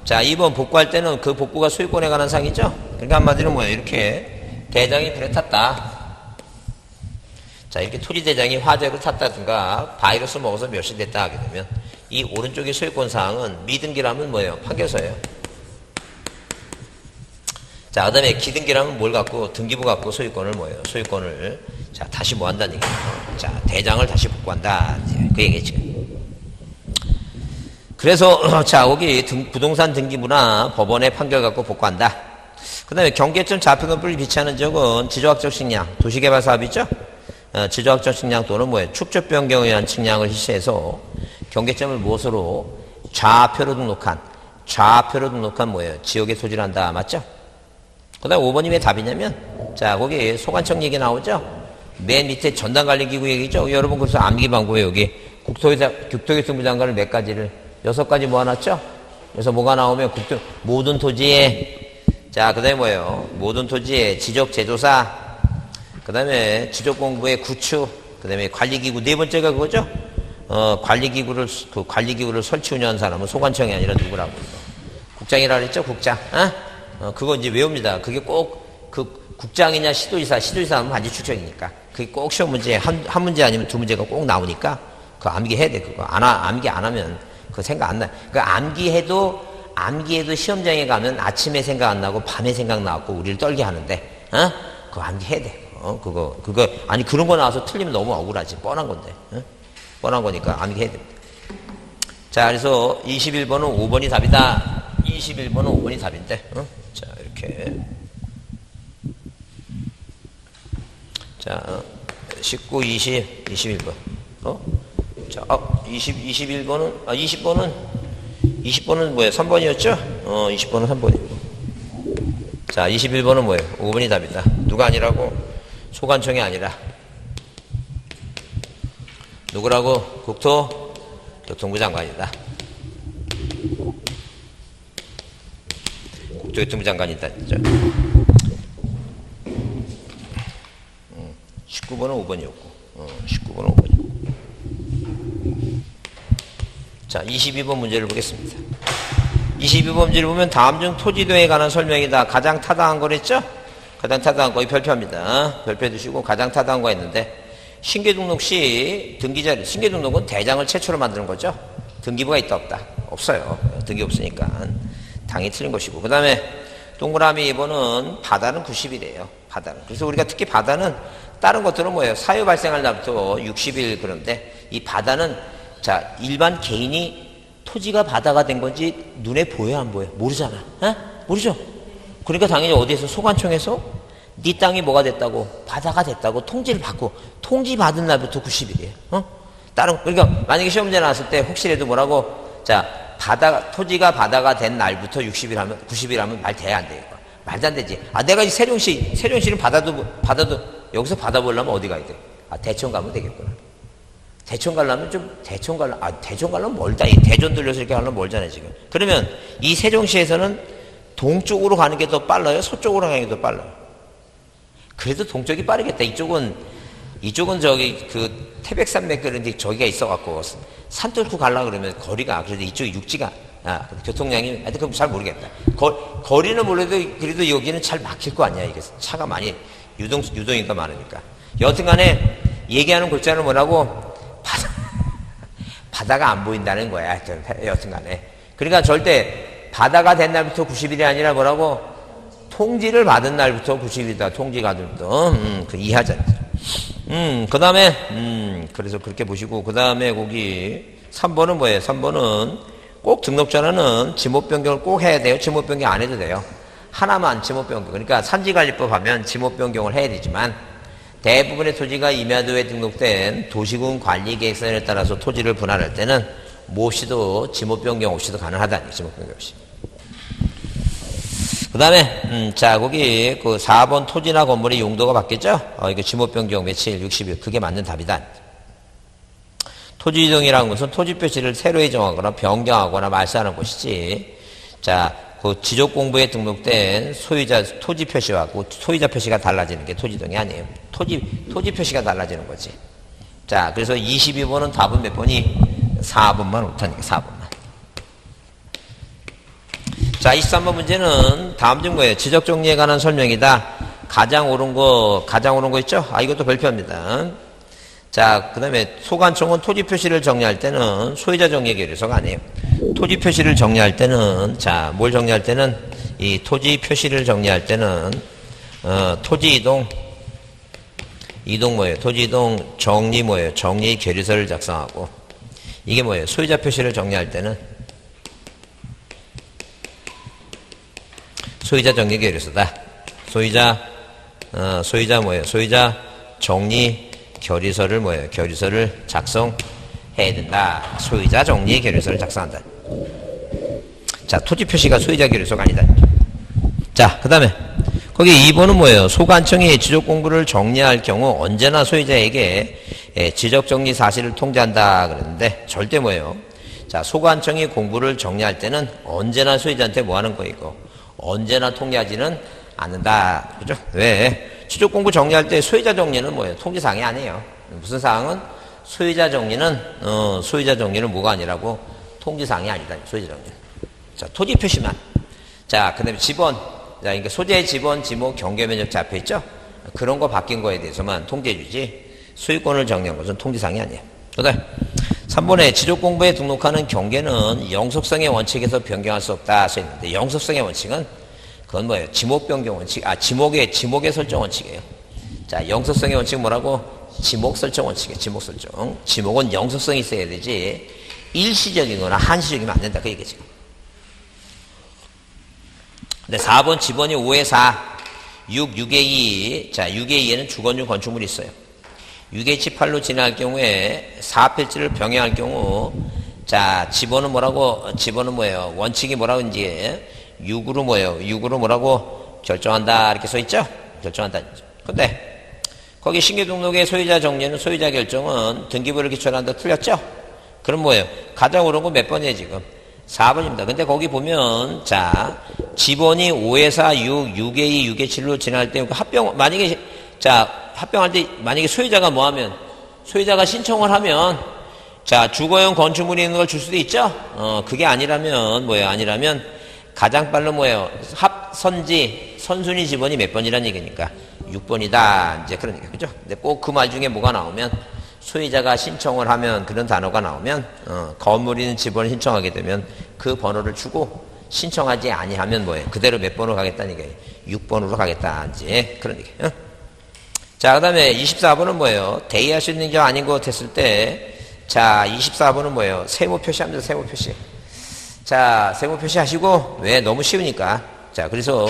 자 2번 복구할 때는 그 복구가 소유권에 관한 사항이죠. 그러니까 한마디로 뭐예요? 이렇게 대장이 불에 탔다. 자, 이렇게 토지대장이 화재로 탔다든가 바이러스 먹어서 멸시됐다 하게 되면 이 오른쪽의 소유권 사항은 미등기라면 뭐예요? 판결서예요. 자, 그 다음에 기등기라면 뭘 갖고? 등기부 갖고 소유권을 뭐예요? 소유권을 자 다시 뭐 한다는 얘기예요. 자, 대장을 다시 복구한다. 그 얘기지. 그래서 자, 거기 부동산 등기부나 법원의 판결 갖고 복구한다. 그 다음에 경계점 좌표등록부를 비치하는 적은 지조학적 측량, 도시개발 사업이죠? 지조학적 측량 또는 뭐예요? 축적 변경에 의한 측량을 실시해서 경계점을 무엇으로? 좌표로 등록한 뭐예요? 지역에 소진한다. 맞죠? 그 다음 5번이 왜 답이냐면, 자, 거기 소관청 얘기 나오죠? 맨 밑에 전담관리기구 얘기죠? 여러분, 그래서 암기 방법에 여기 국토교통부 장관을 몇 가지를, 6가지 모아놨죠? 그래서 뭐가 나오면 모든 토지에, 자, 그 다음에 뭐예요? 모든 토지에 지적제조사, 그 다음에 지적공부의 구축, 그 다음에 관리기구, 네 번째가 그거죠? 관리기구를 설치 운영하는 사람은 소관청이 아니라 누구라고? 국장이라 그랬죠? 국장. 그거 이제 외웁니다. 그게 꼭 국장이냐 시도지사 하면 반드시 축적이니까. 그게 꼭 시험 문제 한 문제 아니면 두 문제가 꼭 나오니까 그거 암기해야 돼. 그거 암기 안 하면 그거 생각 안 나. 그 암기해도 시험장에 가면 아침에 생각 안 나고 밤에 생각 나고 우리를 떨게 하는데, 그거 암기해야 돼. 그거 아니 그런 거 나와서 틀리면 너무 억울하지. 뻔한 건데. 뻔한 거니까 암기해야 됩니다. 자, 그래서 21번은 5번이 답이다. 21번은 5번이 답인데, 자, 이렇게. 자, 19, 20, 21번. 자, 21번은, 20번은 뭐예요? 3번이었죠? 20번은 3번이고. 자, 21번은 뭐예요? 5번이 답이다. 누가 아니라고? 소관청이 아니라. 누구라고? 국토교통부 장관이다. 국토교통부 장관이 있다 했죠. 19번은 5번이었고 19번은 5번이었고 자 22번 문제를 보겠습니다. 22번 문제를 보면 다음 중 토지도에 관한 설명이다. 가장 타당한 거랬죠? 가장 타당한 거 별표합니다. 별표 두시고 가장 타당한 거 했는데 신규 등록 시 등기자료 신규 등록은 대장을 최초로 만드는 거죠. 등기부가 있다 없다? 없어요. 등기 없으니까 당연히 틀린 것이고 그 다음에 동그라미 2번은 바다는 90일이에요. 바다는. 그래서 우리가 특히 바다는 다른 것들은 뭐예요? 사유 발생할 날부터 60일 그런데 이 바다는 자 일반 개인이 토지가 바다가 된 건지 눈에 보여 안 보여? 모르잖아. 에? 모르죠? 그러니까 당연히 어디에서 소관청에서 네 땅이 뭐가 됐다고 바다가 됐다고 통지를 받고 통지 받은 날부터 90일이에요. 다른 그러니까 만약에 시험 문제 나왔을 때 혹시라도 뭐라고 자 바다 토지가 바다가 된 날부터 60일 하면 90일 하면 말 돼야 안 돼요. 말도 안 되지. 아 내가 이 세종시는 바다도 여기서 바다 보려면 어디 가야 돼? 아 대천 가면 되겠구나. 대천 가려면 대천 가려면 멀다. 이 대전 들려서 이렇게 가려면 멀잖아요 지금. 그러면 이 세종시에서는 동쪽으로 가는 게 더 빨라요? 서쪽으로 가는 게 더 빨라요? 그래도 동쪽이 빠르겠다. 이쪽은 저기 그 태백산맥 그런데 저기가 있어갖고 산 뚫고 가려고 그러면 거리가 그래도 이쪽이 육지가 교통량이 하여튼 그럼 잘 모르겠다. 거리는 몰라도 그래도 여기는 잘 막힐 거 아니야. 이게 차가 많이 유동인가 많으니까. 여튼간에 얘기하는 골자는 뭐라고 바다가 안 보인다는 거야. 여튼간에. 그러니까 절대 바다가 된 날부터 90일이 아니라 뭐라고 통지를 받은 날부터 90일이다. 통지가 들부터 그 이하자. 그 다음에 그래서 그렇게 보시고 그 다음에 거기 3번은 뭐예요? 3번은 꼭 등록전에는 지목 변경을 꼭 해야 돼요. 지목 변경 안 해도 돼요. 하나만 지목 변경. 그러니까 산지관리법 하면 지목 변경을 해야 되지만 대부분의 토지가 임야도에 등록된 도시군 관리계획서에 따라서 토지를 분할할 때는 뭐 없이도 지목 변경 없이도 가능하다니. 지목 변경 없이. 그 다음에 자 거기 그 4번 토지나 건물의 용도가 바뀌었죠? 이거 지목 변경 며칠 60일 그게 맞는 답이다. 토지 이동이라는 것은 토지 표시를 새로 정하거나 변경하거나 말소하는 것이지. 자, 그 지적 공부에 등록된 소유자 토지 표시와 그 소유자 표시가 달라지는 게 토지 이동이 아니에요. 토지 표시가 달라지는 거지. 자, 그래서 22번은 답은 몇 번이 4번만 옳다니까 4번만. 자, 23번 문제는 다음 중 뭐예요? 지적 정리에 관한 설명이다. 가장 옳은 거 있죠? 이것도 별표입니다. 자, 그 다음에 소관청은 토지 표시를 정리할 때는 소유자 정리 계류서가 아니에요. 토지 표시를 정리할 때는, 자, 뭘 정리할 때는, 이 토지 표시를 정리할 때는, 토지 이동 뭐예요? 토지 이동 정리 뭐예요? 정리 계류서를 작성하고, 이게 뭐예요? 소유자 표시를 정리할 때는, 소유자 정리 계류서다. 소유자 뭐예요? 소유자 정리 결의서를 뭐예요? 결의서를 작성해야 된다. 소유자 정리 결의서를 작성한다. 자, 토지 표시가 소유자 결의서가 아니다. 자, 그 다음에 거기 2번은 뭐예요? 소관청이 지적 공부를 정리할 경우 언제나 소유자에게 지적 정리 사실을 통지한다 그랬는데 절대 뭐예요? 자, 소관청이 공부를 정리할 때는 언제나 소유자한테 뭐 하는 거이고 언제나 통지하지는 않는다. 그죠? 왜? 지적 공부 정리할 때 소유자 정리는 뭐예요? 통지사항이 아니에요. 무슨 사항은? 소유자 정리는 뭐가 아니라고? 통지사항이 아니다. 소유자 정리는. 자, 토지 표시만. 자, 그 다음에 지번. 자, 그러니까 소재의 지번, 지목, 경계면적 잡혀있죠? 그런 거 바뀐 거에 대해서만 통지해주지. 소유권을 정리한 것은 통지사항이 아니에요. 그 다음에 3번에 지적 공부에 등록하는 경계는 영속성의 원칙에서 변경할 수 없다 써있는데 영속성의 원칙은 그건 뭐예요? 지목 변경 원칙, 지목의 설정 원칙이에요. 자, 영속성의 원칙은 뭐라고? 지목 설정 원칙이에요. 지목 설정. 지목은 영속성이 있어야 되지 일시적이거나 한시적이면 안 된다. 그 얘기지. 근데 4번 지번이 5에 4, 6에 2. 자, 6에 2에는 주거용 건축물이 있어요. 6에 18로 진행할 경우에 4필지를 병행할 경우 자, 지번은 뭐라고? 지번은 뭐예요? 원칙이 뭐라고 이제 6으로 뭐예요? 6으로 뭐라고 결정한다 이렇게 써있죠? 결정한다. 근데 거기 신규 등록의 소유자 정리는 소유자 결정은 등기부를 기초로 한다 틀렸죠? 그럼 뭐예요? 가장 옳은 건 몇 번이에요 지금? 4번입니다. 근데 거기 보면 자 지번이 5에 4, 6, 6에 2, 6에 7로 지나갈 때 만약에 합병할 때 만약에 소유자가 뭐 하면 소유자가 신청을 하면 주거용 건축물이 있는 걸 줄 수도 있죠. 그게 아니라면 뭐예요? 아니라면 가장 빠른 뭐예요? 선순위 지번이 몇 번이란 얘기니까 6번이다. 이제 그런 얘기 그죠? 근데 꼭 그 말 중에 뭐가 나오면 소유자가 신청을 하면 그런 단어가 나오면 건물이 있는 지번을 신청하게 되면 그 번호를 주고 신청하지 아니하면 뭐예요? 그대로 몇 번으로 가겠다는 얘기예요. 6번으로 가겠다. 이제 그런 얘기. 자, 그 다음에 24번은 뭐예요? 대의할 수 있는 게 아닌 것 됐을 때, 24번은 뭐예요? 세모 표시합니다. 세모 표시. 세모 표시 하시고, 왜? 너무 쉬우니까. 그래서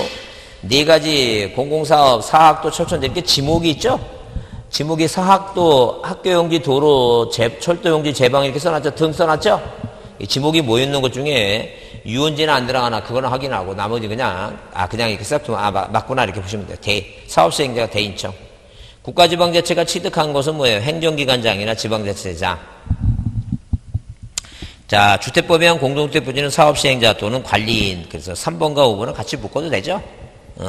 네 가지 공공사업, 사학도, 철천 이렇게 지목이 있죠? 지목이 사학도, 학교용지, 도로, 철도용지, 제방 이렇게 써놨죠? 등 써놨죠? 이 지목이 뭐 있는 것 중에 유원지는 안 들어가나 그거는 확인하고 나머지 그냥 이렇게 싹 맞구나 이렇게 보시면 돼요. 사업시행자가 대인청. 국가지방자치가 취득한 것은 뭐예요? 행정기관장이나 지방자치장. 주택법에 의한 공동주택 부지는 사업시행자 또는 관리인. 그래서 3번과 5번은 같이 묶어도 되죠?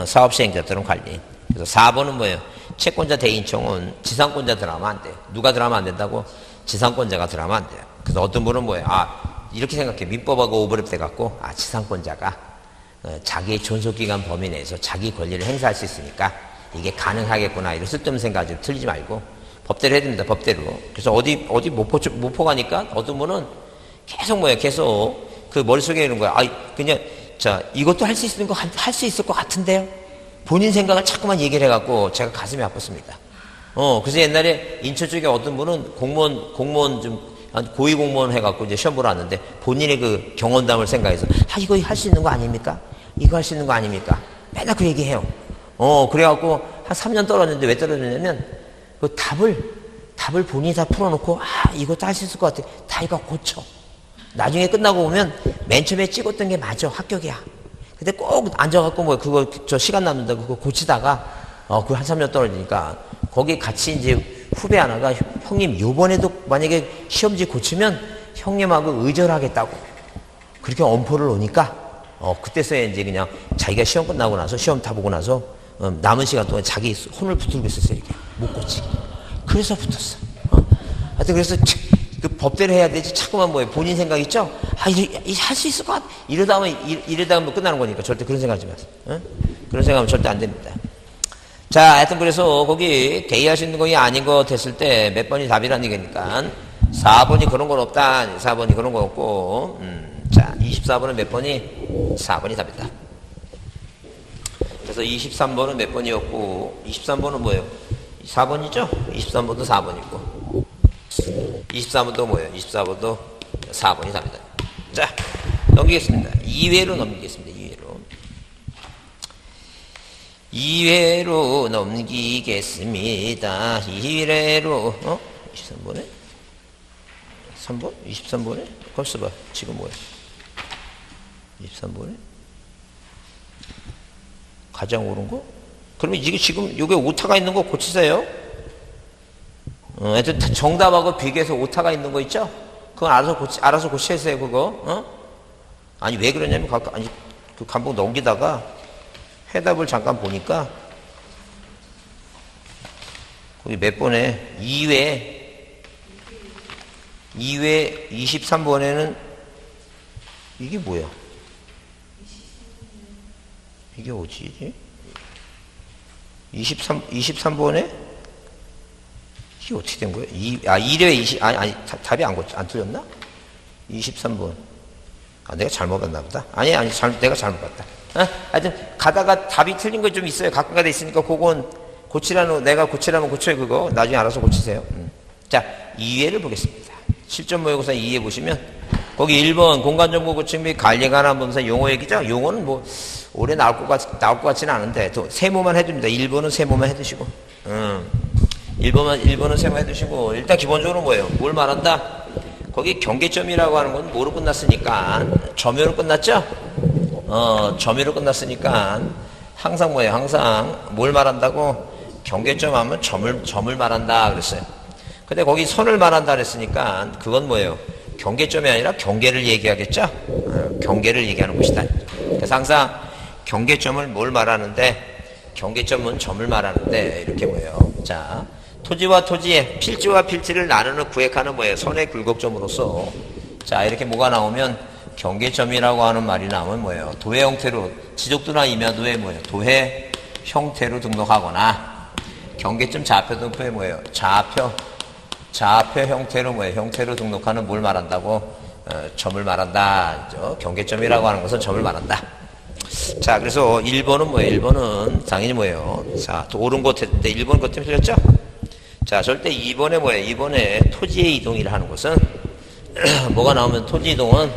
사업시행자 또는 관리인. 그래서 4번은 뭐예요? 채권자 대인청은 지상권자 들어가면 안 돼요. 누가 들어가면 안 된다고? 지상권자가 들어가면 안 돼요. 그래서 어떤 분은 뭐예요? 이렇게 생각해. 민법하고 오버랩 돼갖고, 지상권자가 자기의 존속기간 범위 내에서 자기 권리를 행사할 수 있으니까 이게 가능하겠구나. 이런 쓸데없는 생각 좀 틀리지 말고 법대로 해야 됩니다. 법대로. 그래서 어디 모포 가니까 어떤 분은 계속 그 머릿속에 있는 거야. 그냥 이것도 할 수 있는 거 할 수 있을 것 같은데요. 본인 생각을 자꾸만 얘기를 해갖고 제가 가슴이 아팠습니다. 그래서 옛날에 인천 쪽에 어떤 분은 공무원 좀 고위 공무원 해갖고 이제 시험 보러 왔는데 본인의 그 경험담을 생각해서 이거 할 수 있는 거 아닙니까? 이거 할 수 있는 거 아닙니까? 맨날 그 얘기해요. 그래갖고 한 3년 떨어졌는데 왜 떨어졌냐면 그 답을 본인이 다 풀어놓고 이것도 할 수 있을 것 같아. 다 이거 고쳐. 나중에 끝나고 보면 맨 처음에 찍었던 게 맞아. 합격이야. 근데 꼭 앉아갖고 그거 시간 남는다고 그거 고치다가 그거 한 3년 떨어지니까 거기 같이 이제 후배 하나가 형님 요번에도 만약에 시험지 고치면 형님하고 의절하겠다고 그렇게 엄포를 놓으니까 그때서야 이제 그냥 자기가 시험 끝나고 나서 시험 다 보고 나서 남은 시간 동안 자기 혼을 붙들고 있었어요. 이렇게 못 고치게. 그래서 붙었어. 하여튼 그래서 그 법대로 해야 되지 자꾸만 본인 생각 있죠? 할 수 있을 것 같아. 이러다 하면 끝나는 거니까 절대 그런 생각하지 마세요. 그런 생각하면 절대 안 됩니다. 하여튼 그래서 거기 대의할 수 있는 것이 아닌 거 됐을 때 몇 번이 답이라는 얘기니까 4번이 그런 건 없다. 4번이 그런 건 없고 24번은 몇 번이? 4번이 답이다. 그래서 23번은 몇 번이었고 23번은 뭐예요? 4번이죠? 23번도 4번이고 24번도 뭐예요? 24번도 4번이 답이다. 넘기겠습니다. 2회로 넘기겠습니다. 2회로 넘기겠습니다. 2회로 23번에? 3번? 23번에? 벌써 봐. 지금 뭐야? 23번에? 가장 옳은 거? 그러면 이게 지금 요게 오타가 있는 거 고치세요. 하여튼 정답하고 비교해서 오타가 있는 거 있죠? 그거 알아서 고치세요, 그거. 아니, 왜 그러냐면, 그 감독 넘기다가 해답을 잠깐 보니까, 거기 몇 번에, 2회 23번에는, 이게 뭐야? 이게 어디지? 23번에? 이게 어떻게 된 거예요? 1회 답이 안 틀렸나? 23번. 내가 잘못 봤나 보다. 내가 잘못 봤다. 하여튼, 가다가 답이 틀린 거 좀 있어요. 가끔가다 있으니까, 그건 내가 고치라면 고쳐요, 그거. 나중에 알아서 고치세요. 2회를 보겠습니다. 실전 모의고사 2회 보시면, 거기 1번 공간정보 구축 및 관리에 관한 범사 용어 얘기죠? 용어는 올해 나올 것 같지는 않은데, 또 세모만 해줍니다. 1번은 세모만 해두시고, 1번은 세모만 해두시고, 일단 기본적으로 뭐예요? 뭘 말한다? 거기 경계점이라고 하는 건 뭐로 끝났으니까, 점유로 끝났죠? 점유로 끝났으니까, 항상 뭐예요? 항상 뭘 말한다고? 경계점 하면 점을 말한다 그랬어요. 근데 거기 선을 말한다 그랬으니까, 그건 뭐예요? 경계점이 아니라 경계를 얘기하겠죠? 경계를 얘기하는 것이다. 그래서 항상 경계점을 뭘 말하는데, 경계점은 점을 말하는데, 이렇게 뭐예요. 자, 토지와 토지의 필지와 필지를 나누는 구획하는 뭐예요. 선의 굴곡점으로서. 자, 이렇게 뭐가 나오면 경계점이라고 하는 말이 나오면 뭐예요. 도해 형태로, 지적도나 임야도에 뭐예요. 도해 형태로 등록하거나, 경계점 좌표 등표에 뭐예요. 좌표 형태로 뭐예요. 형태로 등록하는 뭘 말한다고? 점을 말한다. 경계점이라고 하는 것은 점을 말한다. 자, 그래서 1번은 뭐예요? 1번은 당연히 뭐예요? 자, 또 옳은 것 했는데 1번 것 때문에 틀렸죠? 자, 절대 2번에 뭐예요? 2번에 토지의 이동이라 하는 것은 뭐가 나오면 토지 이동은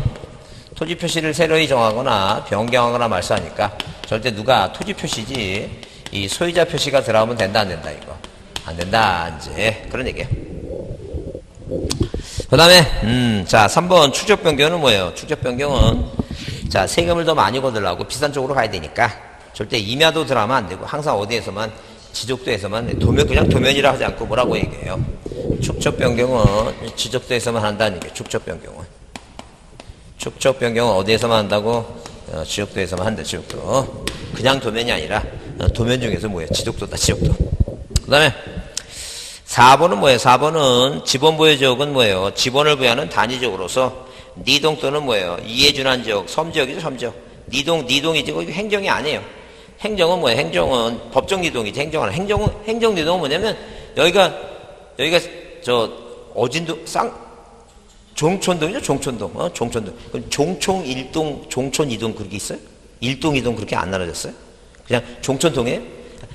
토지 표시를 새로이 정하거나 변경하거나 말소하니까 절대 누가 토지 표시지 이 소유자 표시가 들어가면 된다 안 된다 이거 안 된다 이제 그런 얘기예요. 그 다음에 자 3번 축적 변경은 뭐예요? 축적 변경은 자 세금을 더 많이 거들라고 비싼 쪽으로 가야 되니까 절대 임야도 들어가면 안 되고 항상 어디에서만 지적도에서만 그냥 도면이라 하지 않고 뭐라고 얘기해요? 축적 변경은 지적도에서만 한다는 얘기예요. 축적 변경은 어디에서만 한다고? 지적도에서만 한다. 지적도. 그냥 도면이 아니라 도면 중에서 뭐예요? 지적도다. 지적도. 그 다음에 4번은 뭐예요? 4번은 지번 부여 지역은 뭐예요? 지번을 부여하는 단위적으로서 니동 또는 뭐예요? 이에 준한 지역, 섬지역이죠. 섬지역. 니동이지 이거 행정이 아니에요. 행정은 뭐예요? 행정은 법정 니동이지. 행정 니동은 뭐냐면 여기가 어진도 종촌동이죠. 종촌동. 종촌동. 그럼 종촌 1동, 종촌 2동 그렇게 있어요? 1동, 2동 그렇게 안 나눠졌어요? 그냥 종촌동이에요?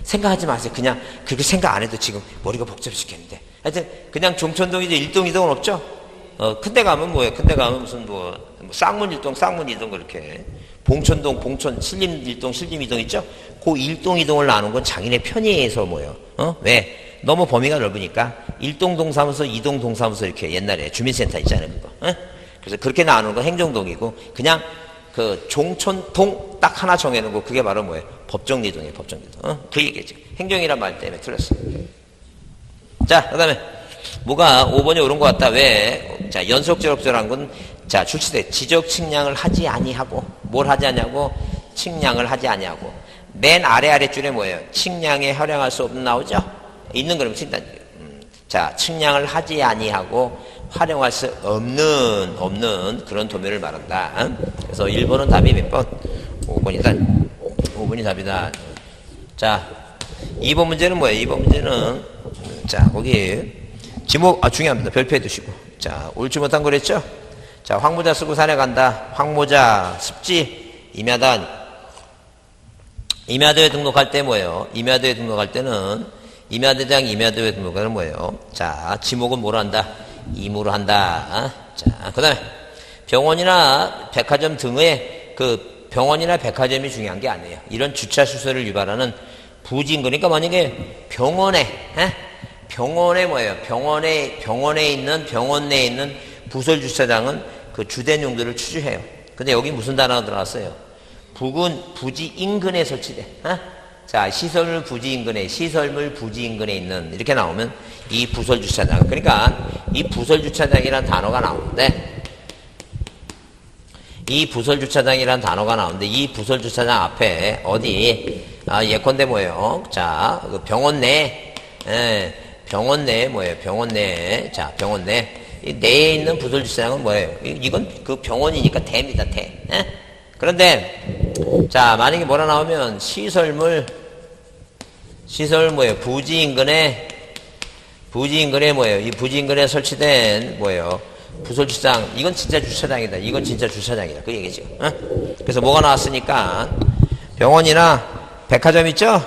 생각하지 마세요. 그냥 그렇게 생각 안 해도 지금 머리가 복잡시켰는데. 하여튼 그냥 종촌동이죠. 1동, 2동은 없죠? 큰데 가면 뭐예요? 큰데 가면 무슨 쌍문 1동, 쌍문 2동 그렇게. 봉천동, 봉천, 신림 1동, 신림 2동 있죠? 그 1동, 2동을 나눈 건 자기네 편의에서 뭐예요? 왜? 너무 범위가 넓으니까 1동 동사무소, 2동 동사무소 이렇게 옛날에 주민센터 있잖아요, 그거. 그래서 그렇게 나누는 건 행정동이고 그냥 그 종촌동 딱 하나 정해놓고 그게 바로 뭐예요? 법정리동이에요, 법정리동. 그 얘기지. 행정이란 말 때문에 틀렸어. 자, 그 다음에 뭐가 5번이 옳은 것 같다. 왜? 자, 연속적절한 건 자, 출시돼. 지적 측량을 하지 아니하고 뭘 하지 아니하고 측량을 하지 아니하고 맨 아래줄에 뭐예요? 측량에 활용할 수 없는 나오죠? 있는 거라면 측량. 자, 측량을 하지 아니하고 활용할 수 없는 그런 도면을 말한다. 그래서 1번은 답이 몇 번? 5번이다. 5번이 답이다. 자, 2번 문제는 뭐예요? 2번 문제는 자, 거기 지목 중요합니다. 별표해 두시고. 자, 옳지 못한 거랬죠? 자, 황모자 쓰고 산에 간다. 황모자 습지 임야단. 임야도에 등록할 때 뭐예요? 임야도에 등록할 때는 임야대장 임야도에 등록하는 뭐예요? 자, 지목은 뭐로 한다? 임으로 한다. 자, 그 다음에 병원이나 백화점 등의 그 병원이나 백화점이 중요한 게 아니에요. 이런 주차 시설을 유발하는 부진, 그러니까 만약에 병원에 뭐예요? 병원에 있는, 병원 내에 있는 부설 주차장은 그 주된 용도를 추주해요. 근데 여기 무슨 단어가 들어갔어요? 부지 인근에 설치돼. 자, 시설물 부지 인근에 있는, 이렇게 나오면 이 부설 주차장. 그러니까 이 부설 주차장이라는 단어가 나오는데, 이 부설 주차장 앞에 어디, 예컨대 뭐예요? 자, 그 병원 내 뭐예요? 병원 내. 자, 병원 내. 이 내에 있는 부설 주차장은 뭐예요? 이건 그 병원이니까 대입니다, 대. 그런데, 자, 만약에 뭐라 나오면 시설 뭐예요? 부지 인근에 뭐예요? 이 부지 인근에 설치된 뭐예요? 부설 주차장. 이건 진짜 주차장이다. 이건 진짜 주차장이다. 그 얘기죠. 그래서 뭐가 나왔으니까 병원이나 백화점 있죠?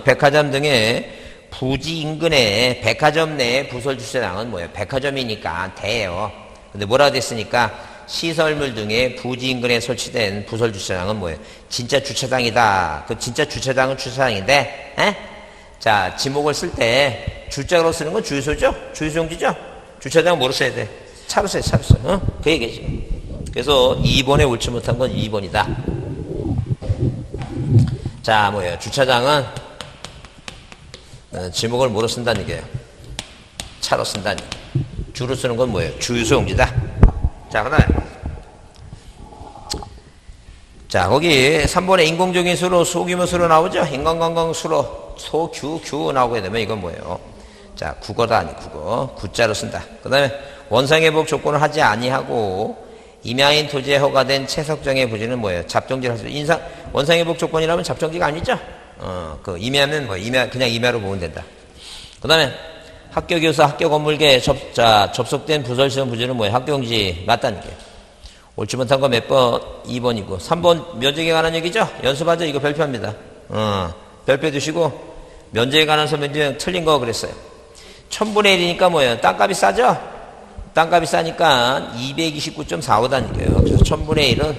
백화점 등의 부지 인근에 백화점 내에 부설 주차장은 뭐예요? 백화점이니까 대예요. 근데 뭐라 됐으니까 시설물 등의 부지 인근에 설치된 부설 주차장은 뭐예요? 진짜 주차장이다. 그 진짜 주차장은 주차장인데, 자, 지목을 쓸 때 주자로 쓰는 건 주유소죠? 주유소용지죠? 주차장은 뭐로 써야 돼? 차로 써야 돼, 차로 써. 그 얘기지. 그래서 2번에 옳지 못한 건 2번이다. 자, 뭐예요? 주차장은 지목을 뭐로 쓴다는 얘기예요? 차로 쓴다는 얘기예요. 주로 쓰는 건 뭐예요? 주유소용지다. 자, 그 다음에 자, 거기 3번에 인공적인 수로, 소규모 수로 나오죠? 인간관광 수로, 규 나오게 되면 이건 뭐예요? 자, 국어다 아니, 국어. 구자로 쓴다. 그 다음에 원상회복 조건을 하지 아니하고, 임야인 토지에 허가된 채석정의 부지는 뭐예요? 잡정지를 할 수, 원상회복 조건이라면 잡정지가 아니죠? 그 임야면 뭐, 그냥 임야로 보면 된다. 그 다음에 학교 교사, 학교 건물계 접속된 부설시설 부지는 뭐예요? 학교용지 맞다는 게. 옳지 못한 거 몇 번? 2번이고. 3번 면적에 관한 얘기죠? 연습하죠? 이거 별표합니다. 별표 두시고, 면적에 관한 설명 틀린 거 그랬어요. 1000분의 1이니까 뭐예요? 땅값이 싸죠? 땅값이 싸니까 229.45다는 얘기예요. 그래서 1000분의 1은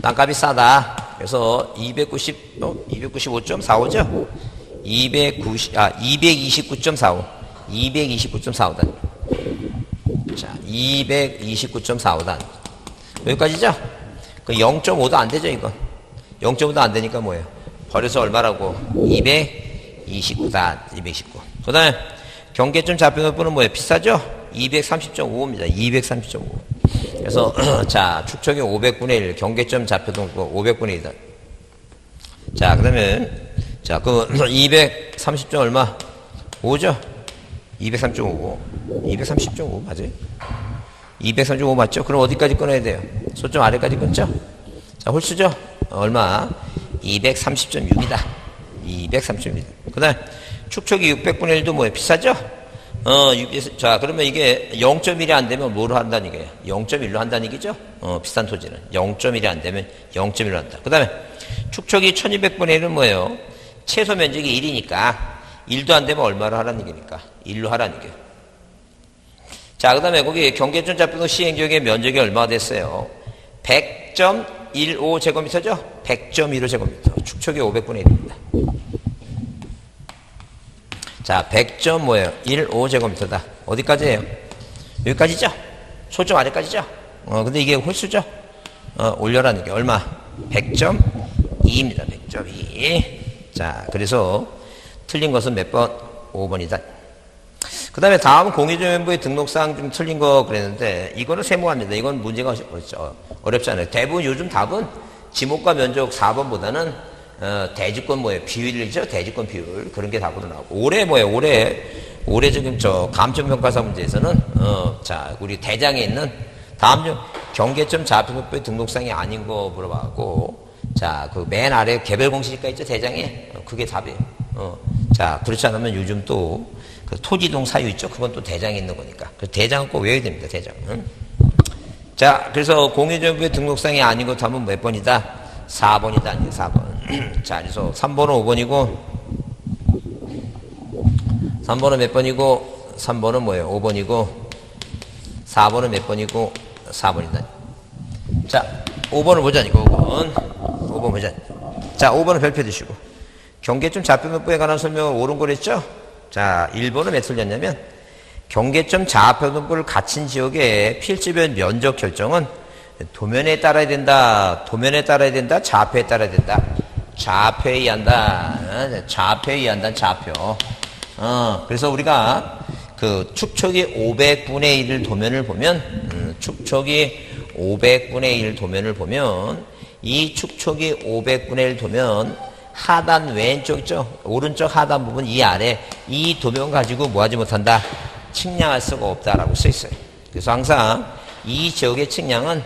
땅값이 싸다. 그래서 295.45죠? 229.45. 229.45단. 자, 229.45단. 여기까지죠? 그 0.5도 안 되죠, 이거. 0.5도 안 되니까 뭐예요? 버려서 얼마라고? 229단. 229. 그 다음에 경계점 좌표노분은 뭐예요? 비싸죠? 230.55입니다. 230.5. 그래서, 자, 축척이 500분의 1, 경계점 좌표동부 500분의 1이다. 자, 그 다음에, 자, 그, 230점 얼마? 5죠? 230.5. 230.5 맞아요? 235 맞죠? 그럼 어디까지 끊어야 돼요? 소점 아래까지 끊죠? 자, 홀수죠? 얼마? 230.6이다. 230.6이다. 그 다음, 축척이 600분의 1도 뭐예요? 비싸죠? 자, 그러면 이게 0.1이 안 되면 뭐로 한다는 얘기예요? 0.1로 한다는 얘기죠? 비싼 토지는. 0.1이 안 되면 0.1로 한다. 그 다음에, 축척이 1200분의 1은 뭐예요? 최소 면적이 1이니까, 1도 안 되면 얼마로 하라는 얘기니까? 1로 하라는 얘기예요. 자, 그 다음에 거기 경계점 잡히고 시행지역의 면적이 얼마가 됐어요? 100.15제곱미터죠? 100.15제곱미터. 축척이 500분의 1입니다. 자, 100점 뭐예요? 15제곱미터다. 어디까지예요? 여기까지죠? 소점 아래까지죠? 근데 이게 홀수죠? 올려라는 게 얼마? 100.2입니다. 100.2. 자, 그래서 틀린 것은 몇 번? 5번이다. 그 다음에 다음 공유조면부의 등록사항 좀 틀린 거 그랬는데, 이거는 세모합니다. 이건 문제가 어렵지 않아요. 대부분 요즘 답은 지목과 면적 4번보다는 대지권 뭐예요? 비율이죠? 대지권 비율. 그런 게 답으로 나오고. 올해 뭐예요? 올해 지금 감점평가사 문제에서는, 자, 우리 대장에 있는 다음 중 경계점 좌표법의 등록상이 아닌 거 물어봤고, 자, 그 맨 아래 개별 공시지가 있죠? 대장에. 그게 답이에요. 자, 그렇지 않으면 요즘 또 그 토지동 사유 있죠? 그건 또 대장에 있는 거니까. 그 대장은 꼭 외워야 됩니다. 대장. 자, 그래서 공유정부의 등록상이 아닌 것 하면 몇 번이다? 4번이다. 아니에요. 4번. 자, 그래서 3번은 5번이고, 3번은 몇 번이고, 3번은 뭐예요? 5번이고, 4번은 몇 번이고, 4번이다. 자, 5번을 보자. 이거 5번 보자. 자, 5번은 별표 주시고. 경계점 좌표등록부에 관한 설명을 옳은 거랬죠? 자, 1번은 왜 틀렸냐면, 경계점 좌표등록부를 갖춘 지역의 필지별 면적 결정은 도면에 따라야 된다. 도면에 따라야 된다. 좌표에 따라야 된다. 좌표에 의한다. 좌표에 의한다. 좌표. 그래서 우리가 그 축척이 500분의 1을 도면을 보면, 축척이 500분의 1 도면을 보면, 이 축척이 500분의 1 도면, 하단 왼쪽 있죠? 오른쪽 하단 부분 이 아래 이 도면 가지고 뭐 하지 못한다? 측량할 수가 없다라고 써 있어요. 그래서 항상 이 지역의 측량은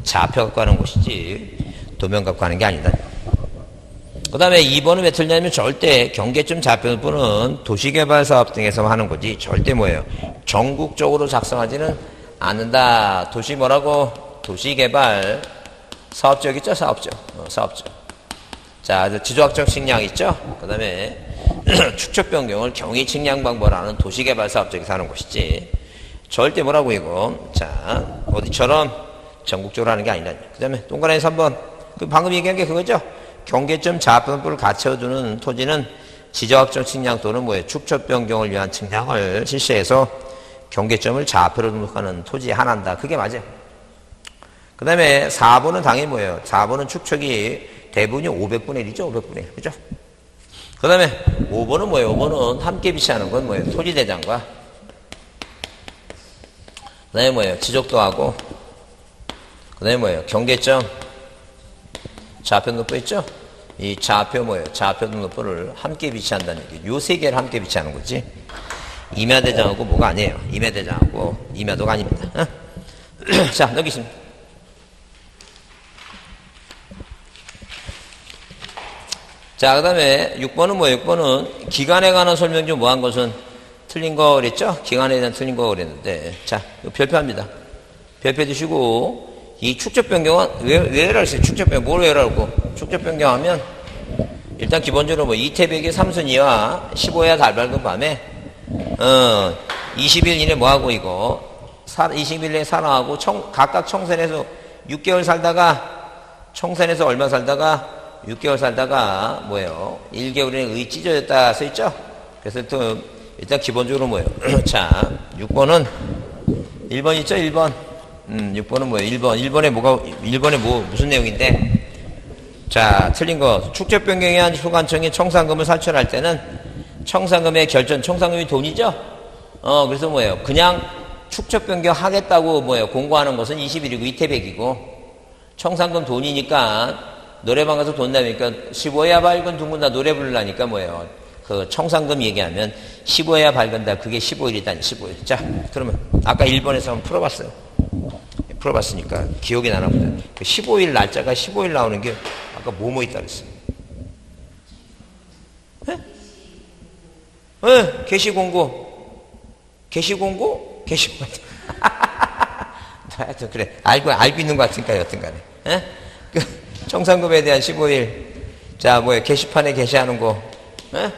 좌표 갖고 하는 것이지 도면 갖고 하는 게 아니다. 그 다음에 2번은 왜 틀냐면 절대 경계점 좌표는 도시개발사업 등에서만 하는 거지 절대 뭐예요? 전국적으로 작성하지는 않는다. 도시 뭐라고? 도시개발 사업적 있죠? 사업적. 사업적. 자, 지조학적 측량 있죠? 그 다음에 축척 변경을 경위 측량 방법으로는 도시개발 사업적에서 하는 것이지 절대 뭐라고 이거 자 어디처럼 전국적으로 하는 게 아니라. 그 다음에 동그라미 3번 그 방금 얘기한 게 그거죠? 경계점 좌표등록부를 갖춰두는 토지는 지조학적 측량 또는 뭐예요? 축척 변경을 위한 측량을 실시해서 경계점을 좌표로 등록하는 토지에 한한다. 그게 맞아요. 그 다음에 4번은 당연히 뭐예요? 4번은 축척이 대부분이 500분의 1이죠? 500분의 1. 그죠? 그 다음에 5번은 뭐예요? 5번은 함께 비치하는 건 뭐예요? 토지대장과 그 다음에 뭐예요? 지적도하고 그 다음에 뭐예요? 경계점. 좌표 등록부 있죠? 이 좌표 뭐예요? 좌표 등록부를 함께 비치한다는 얘기. 요 세 개를 함께 비치하는 거지. 임야대장하고 뭐가 아니에요. 임야대장하고 임야도가 아닙니다. 어? 자, 넘기십니다. 자, 그 다음에 6번은 뭐예요? 6번은 기간에 관한 설명 중 뭐 한 것은 틀린 거 그랬죠? 기간에 대한 틀린 거 그랬는데. 자, 별표합니다. 별표 두시고, 이 축적 변경은 왜 했어요? 축적 변경. 뭘 외라고? 축적 변경하면, 일단 기본적으로 뭐 이태백의 삼순이와 15야 달 밝은 밤에, 20일 이내 뭐 하고 이거, 20일 내에 살아하고, 각각 청산에서 6개월 살다가, 청산에서 얼마 살다가, 6개월 살다가 뭐예요? 1개월에 의 찢어졌다 써있죠? 그래서 또 일단 기본적으로 뭐예요? 자, 6번은 1번 있죠? 1번. 6번은 뭐예요? 1번에 무슨 내용인데? 자, 틀린 거. 축적 변경에 한 소관청이 청산금을 살출할 때는 청산금의 결전, 청산금이 돈이죠? 그래서 뭐예요? 그냥 축적 변경 하겠다고 뭐예요? 공고하는 것은 20일이고 이태백이고 청산금 돈이니까 노래방 가서 돈 내니까 15회야 밝은 둥근 다 노래 부르려니까 뭐예요? 그 청산금 얘기하면 15회야 밝은다. 그게 15일이다. 15일. 자, 그러면 아까 1번에서 한번 풀어봤어요. 풀어봤으니까 기억이 나나 보다. 그 15일 날짜가 15일 나오는 게 아까 뭐뭐 있다 그랬어요. 예? 예, 게시공고. 게시공고? 게시공고. 하여튼 그래. 알고 있는 것 같으니까 여튼 간에. 예? 청산금에 대한 15일. 자, 뭐야, 게시판에 게시하는 거. 예?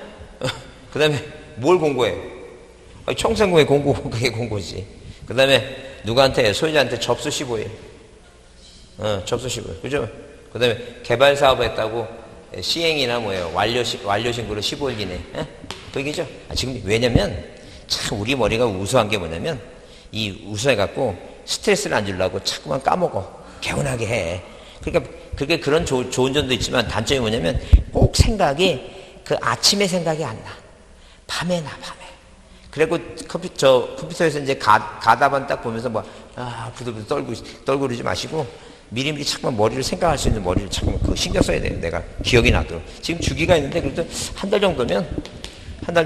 그 다음에 뭘 공고해? 청산금에 공고, 그게 공고지. 그 다음에 누구한테, 소유자한테 접수 15일. 접수 15일. 그죠? 그 다음에 개발 사업 했다고 시행이나 뭐예요, 완료 신고를 15일 이내. 예? 그 얘기죠? 지금 왜냐면, 참 우리 머리가 우수한 게 뭐냐면, 이 우수해갖고 스트레스를 안 주려고 자꾸만 까먹어. 개운하게 해. 그러니까 그게 그런 좋은 점도 있지만 단점이 뭐냐면 꼭 생각이 그 아침에 생각이 안 나. 밤에 나, 밤에. 그리고 컴퓨터에서 이제 가다만 딱 보면서 뭐, 부들부들 떨고 그러지 마시고 미리미리 자꾸만 머리를 생각할 수 있는 머리를 자꾸만 그 신경 써야 돼요. 내가 기억이 나도록. 지금 주기가 있는데 그래도 한 달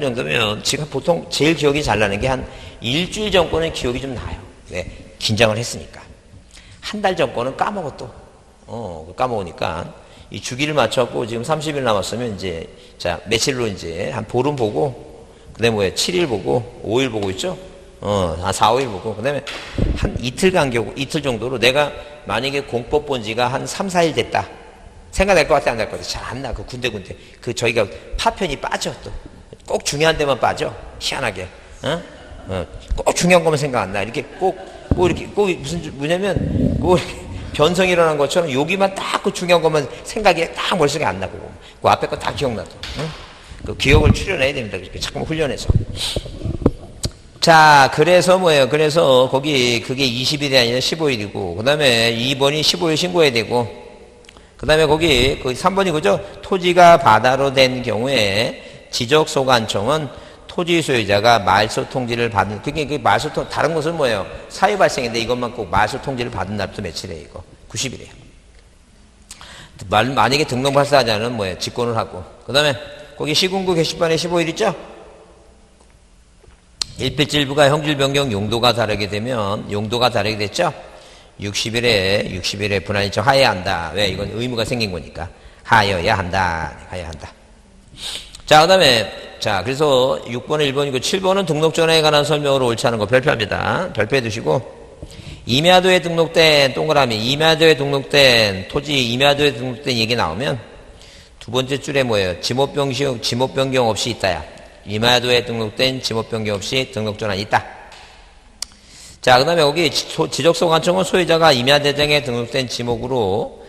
정도면 지금 보통 제일 기억이 잘 나는 게 한 일주일 전 거는 기억이 좀 나요. 왜? 긴장을 했으니까. 한 달 전 거는 까먹어 또. 까먹으니까 이 주기를 맞춰갖고 지금 30일 남았으면 이제 자 며칠로 이제 한 보름 보고 그다음에 뭐야 7일 보고 5일 보고 있죠. 한 4, 5일 보고 그다음에 한 이틀 정도로 내가 만약에 공법 본 지가 한 3, 4일 됐다. 생각날 것 같아 안 날 것 같아. 잘 안 나. 그 군데 그 저희가 파편이 빠져 또. 꼭 중요한 데만 빠져. 희한하게. 꼭 중요한 것만 생각 안 나. 이렇게 꼭 뭐냐면 꼭 이렇게 변성이 일어난 것처럼 여기만 딱 그 중요한 것만 생각이 딱 머릿속에 안 나고 그 앞에 거 다 기억나도 그 기억을 출연해야 됩니다. 그렇게 자꾸 훈련해서. 자, 그래서 뭐예요? 그래서 거기 그게 20일이 아니라 15일이고 그 다음에 2번이 15일 신고해야 되고 그 다음에 거기 3번이 그죠? 토지가 바다로 된 경우에 지적소관청은 토지 소유자가 말소 통지를 받은, 그게 말소 통, 다른 것은 뭐예요? 사유 발생인데 이것만 꼭 말소 통지를 받은 날부터 며칠이에요, 이거? 90일이에요. 만약에 등록 발사하지 않으면 뭐예요? 직권을 하고. 그 다음에 거기 시군구 게시판에 15일 있죠? 일필질부가 형질 변경 용도가 다르게 되면, 용도가 다르게 됐죠? 60일에 분할 일정 하여야 한다. 왜? 이건 의무가 생긴 거니까. 하여야 한다. 자, 그 다음에 자, 그래서 6번은 1번이고 7번은 등록 전에 관한 설명으로 옳지 않은 거 별표합니다. 별표해 두시고 임야도에 등록된 동그라미 임야도에 등록된 토지 임야도에 등록된 얘기 나오면 두 번째 줄에 뭐예요? 지목 변경 없이 있다야. 임야도에 등록된 지목 변경 없이 등록 전환이 있다. 자, 그 다음에 여기 지적소관청은 소유자가 임야대장에 등록된 지목으로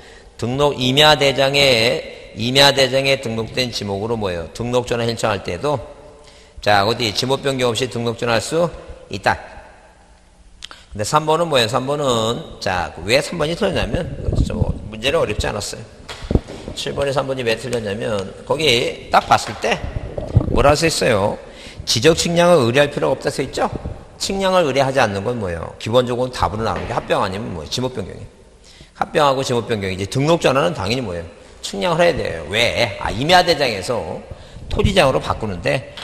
임야대장에 등록된 지목으로 뭐예요? 등록 전환 신청할 때도 자, 어디 지목 변경 없이 등록 전환할 수 있다. 근데 3번은 뭐예요? 3번은 자, 왜 3번이 틀렸냐면 문제는 어렵지 않았어요. 7번에 3번이 왜 틀렸냐면 거기 딱 봤을 때 뭐라 써 있어요? 지적 측량을 의뢰할 필요가 없다 써 있죠? 측량을 의뢰하지 않는 건 뭐예요? 기본적으로 답으로 나오는 게 합병 아니면 뭐예요? 지목 변경이에요. 합병하고 지목 변경. 이제 등록 전환은 당연히 뭐예요? 측량을 해야 돼요. 왜? 임야대장에서 토지장으로 바꾸는데,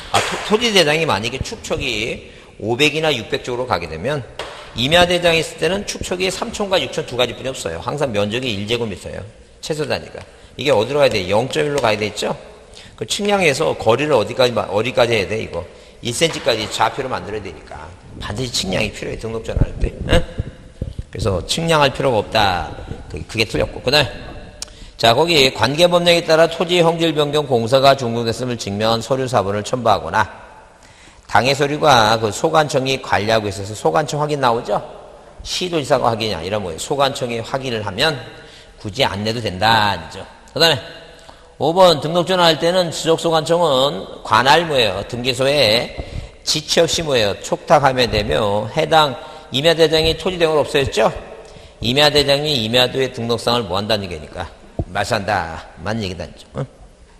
토지대장이 만약에 축척이 500이나 600쪽으로 가게 되면, 임야대장이 있을 때는 축척이 3촌과 6촌 두 가지뿐이 없어요. 항상 면적이 1제곱미터예요. 최소 단위가. 이게 어디로 가야 돼? 0.1로 가야 돼 있죠? 그 측량해서 거리를 어디까지 해야 돼, 이거? 1cm까지 좌표를 만들어야 되니까. 반드시 측량이 필요해, 등록 전환할 때. 응? 그래서 측량할 필요가 없다. 그게 틀렸고. 그 다음에, 자, 거기 관계법령에 따라 토지 형질 변경 공사가 종료됐음을 증명한 서류 사본을 첨부하거나, 당해 서류가 그 소관청이 관리하고 있어서 소관청 확인 나오죠? 시도지사가 확인이 아니라 뭐예요? 소관청이 확인을 하면 굳이 안 내도 된다. 그 다음에 5번 등록 전환할 때는 지적소관청은 관할 뭐예요? 등기소에 지체 없이 뭐예요? 촉탁하면 되며 해당 임야대장이 토지대장을 없애졌죠? 임야대장이 임야도의 등록상을 뭐 한다는 얘기니까 말소한다. 만 얘기다. 응?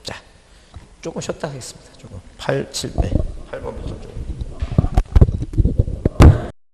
자, 조금 쉬었다 하겠습니다. 조금 8, 7배.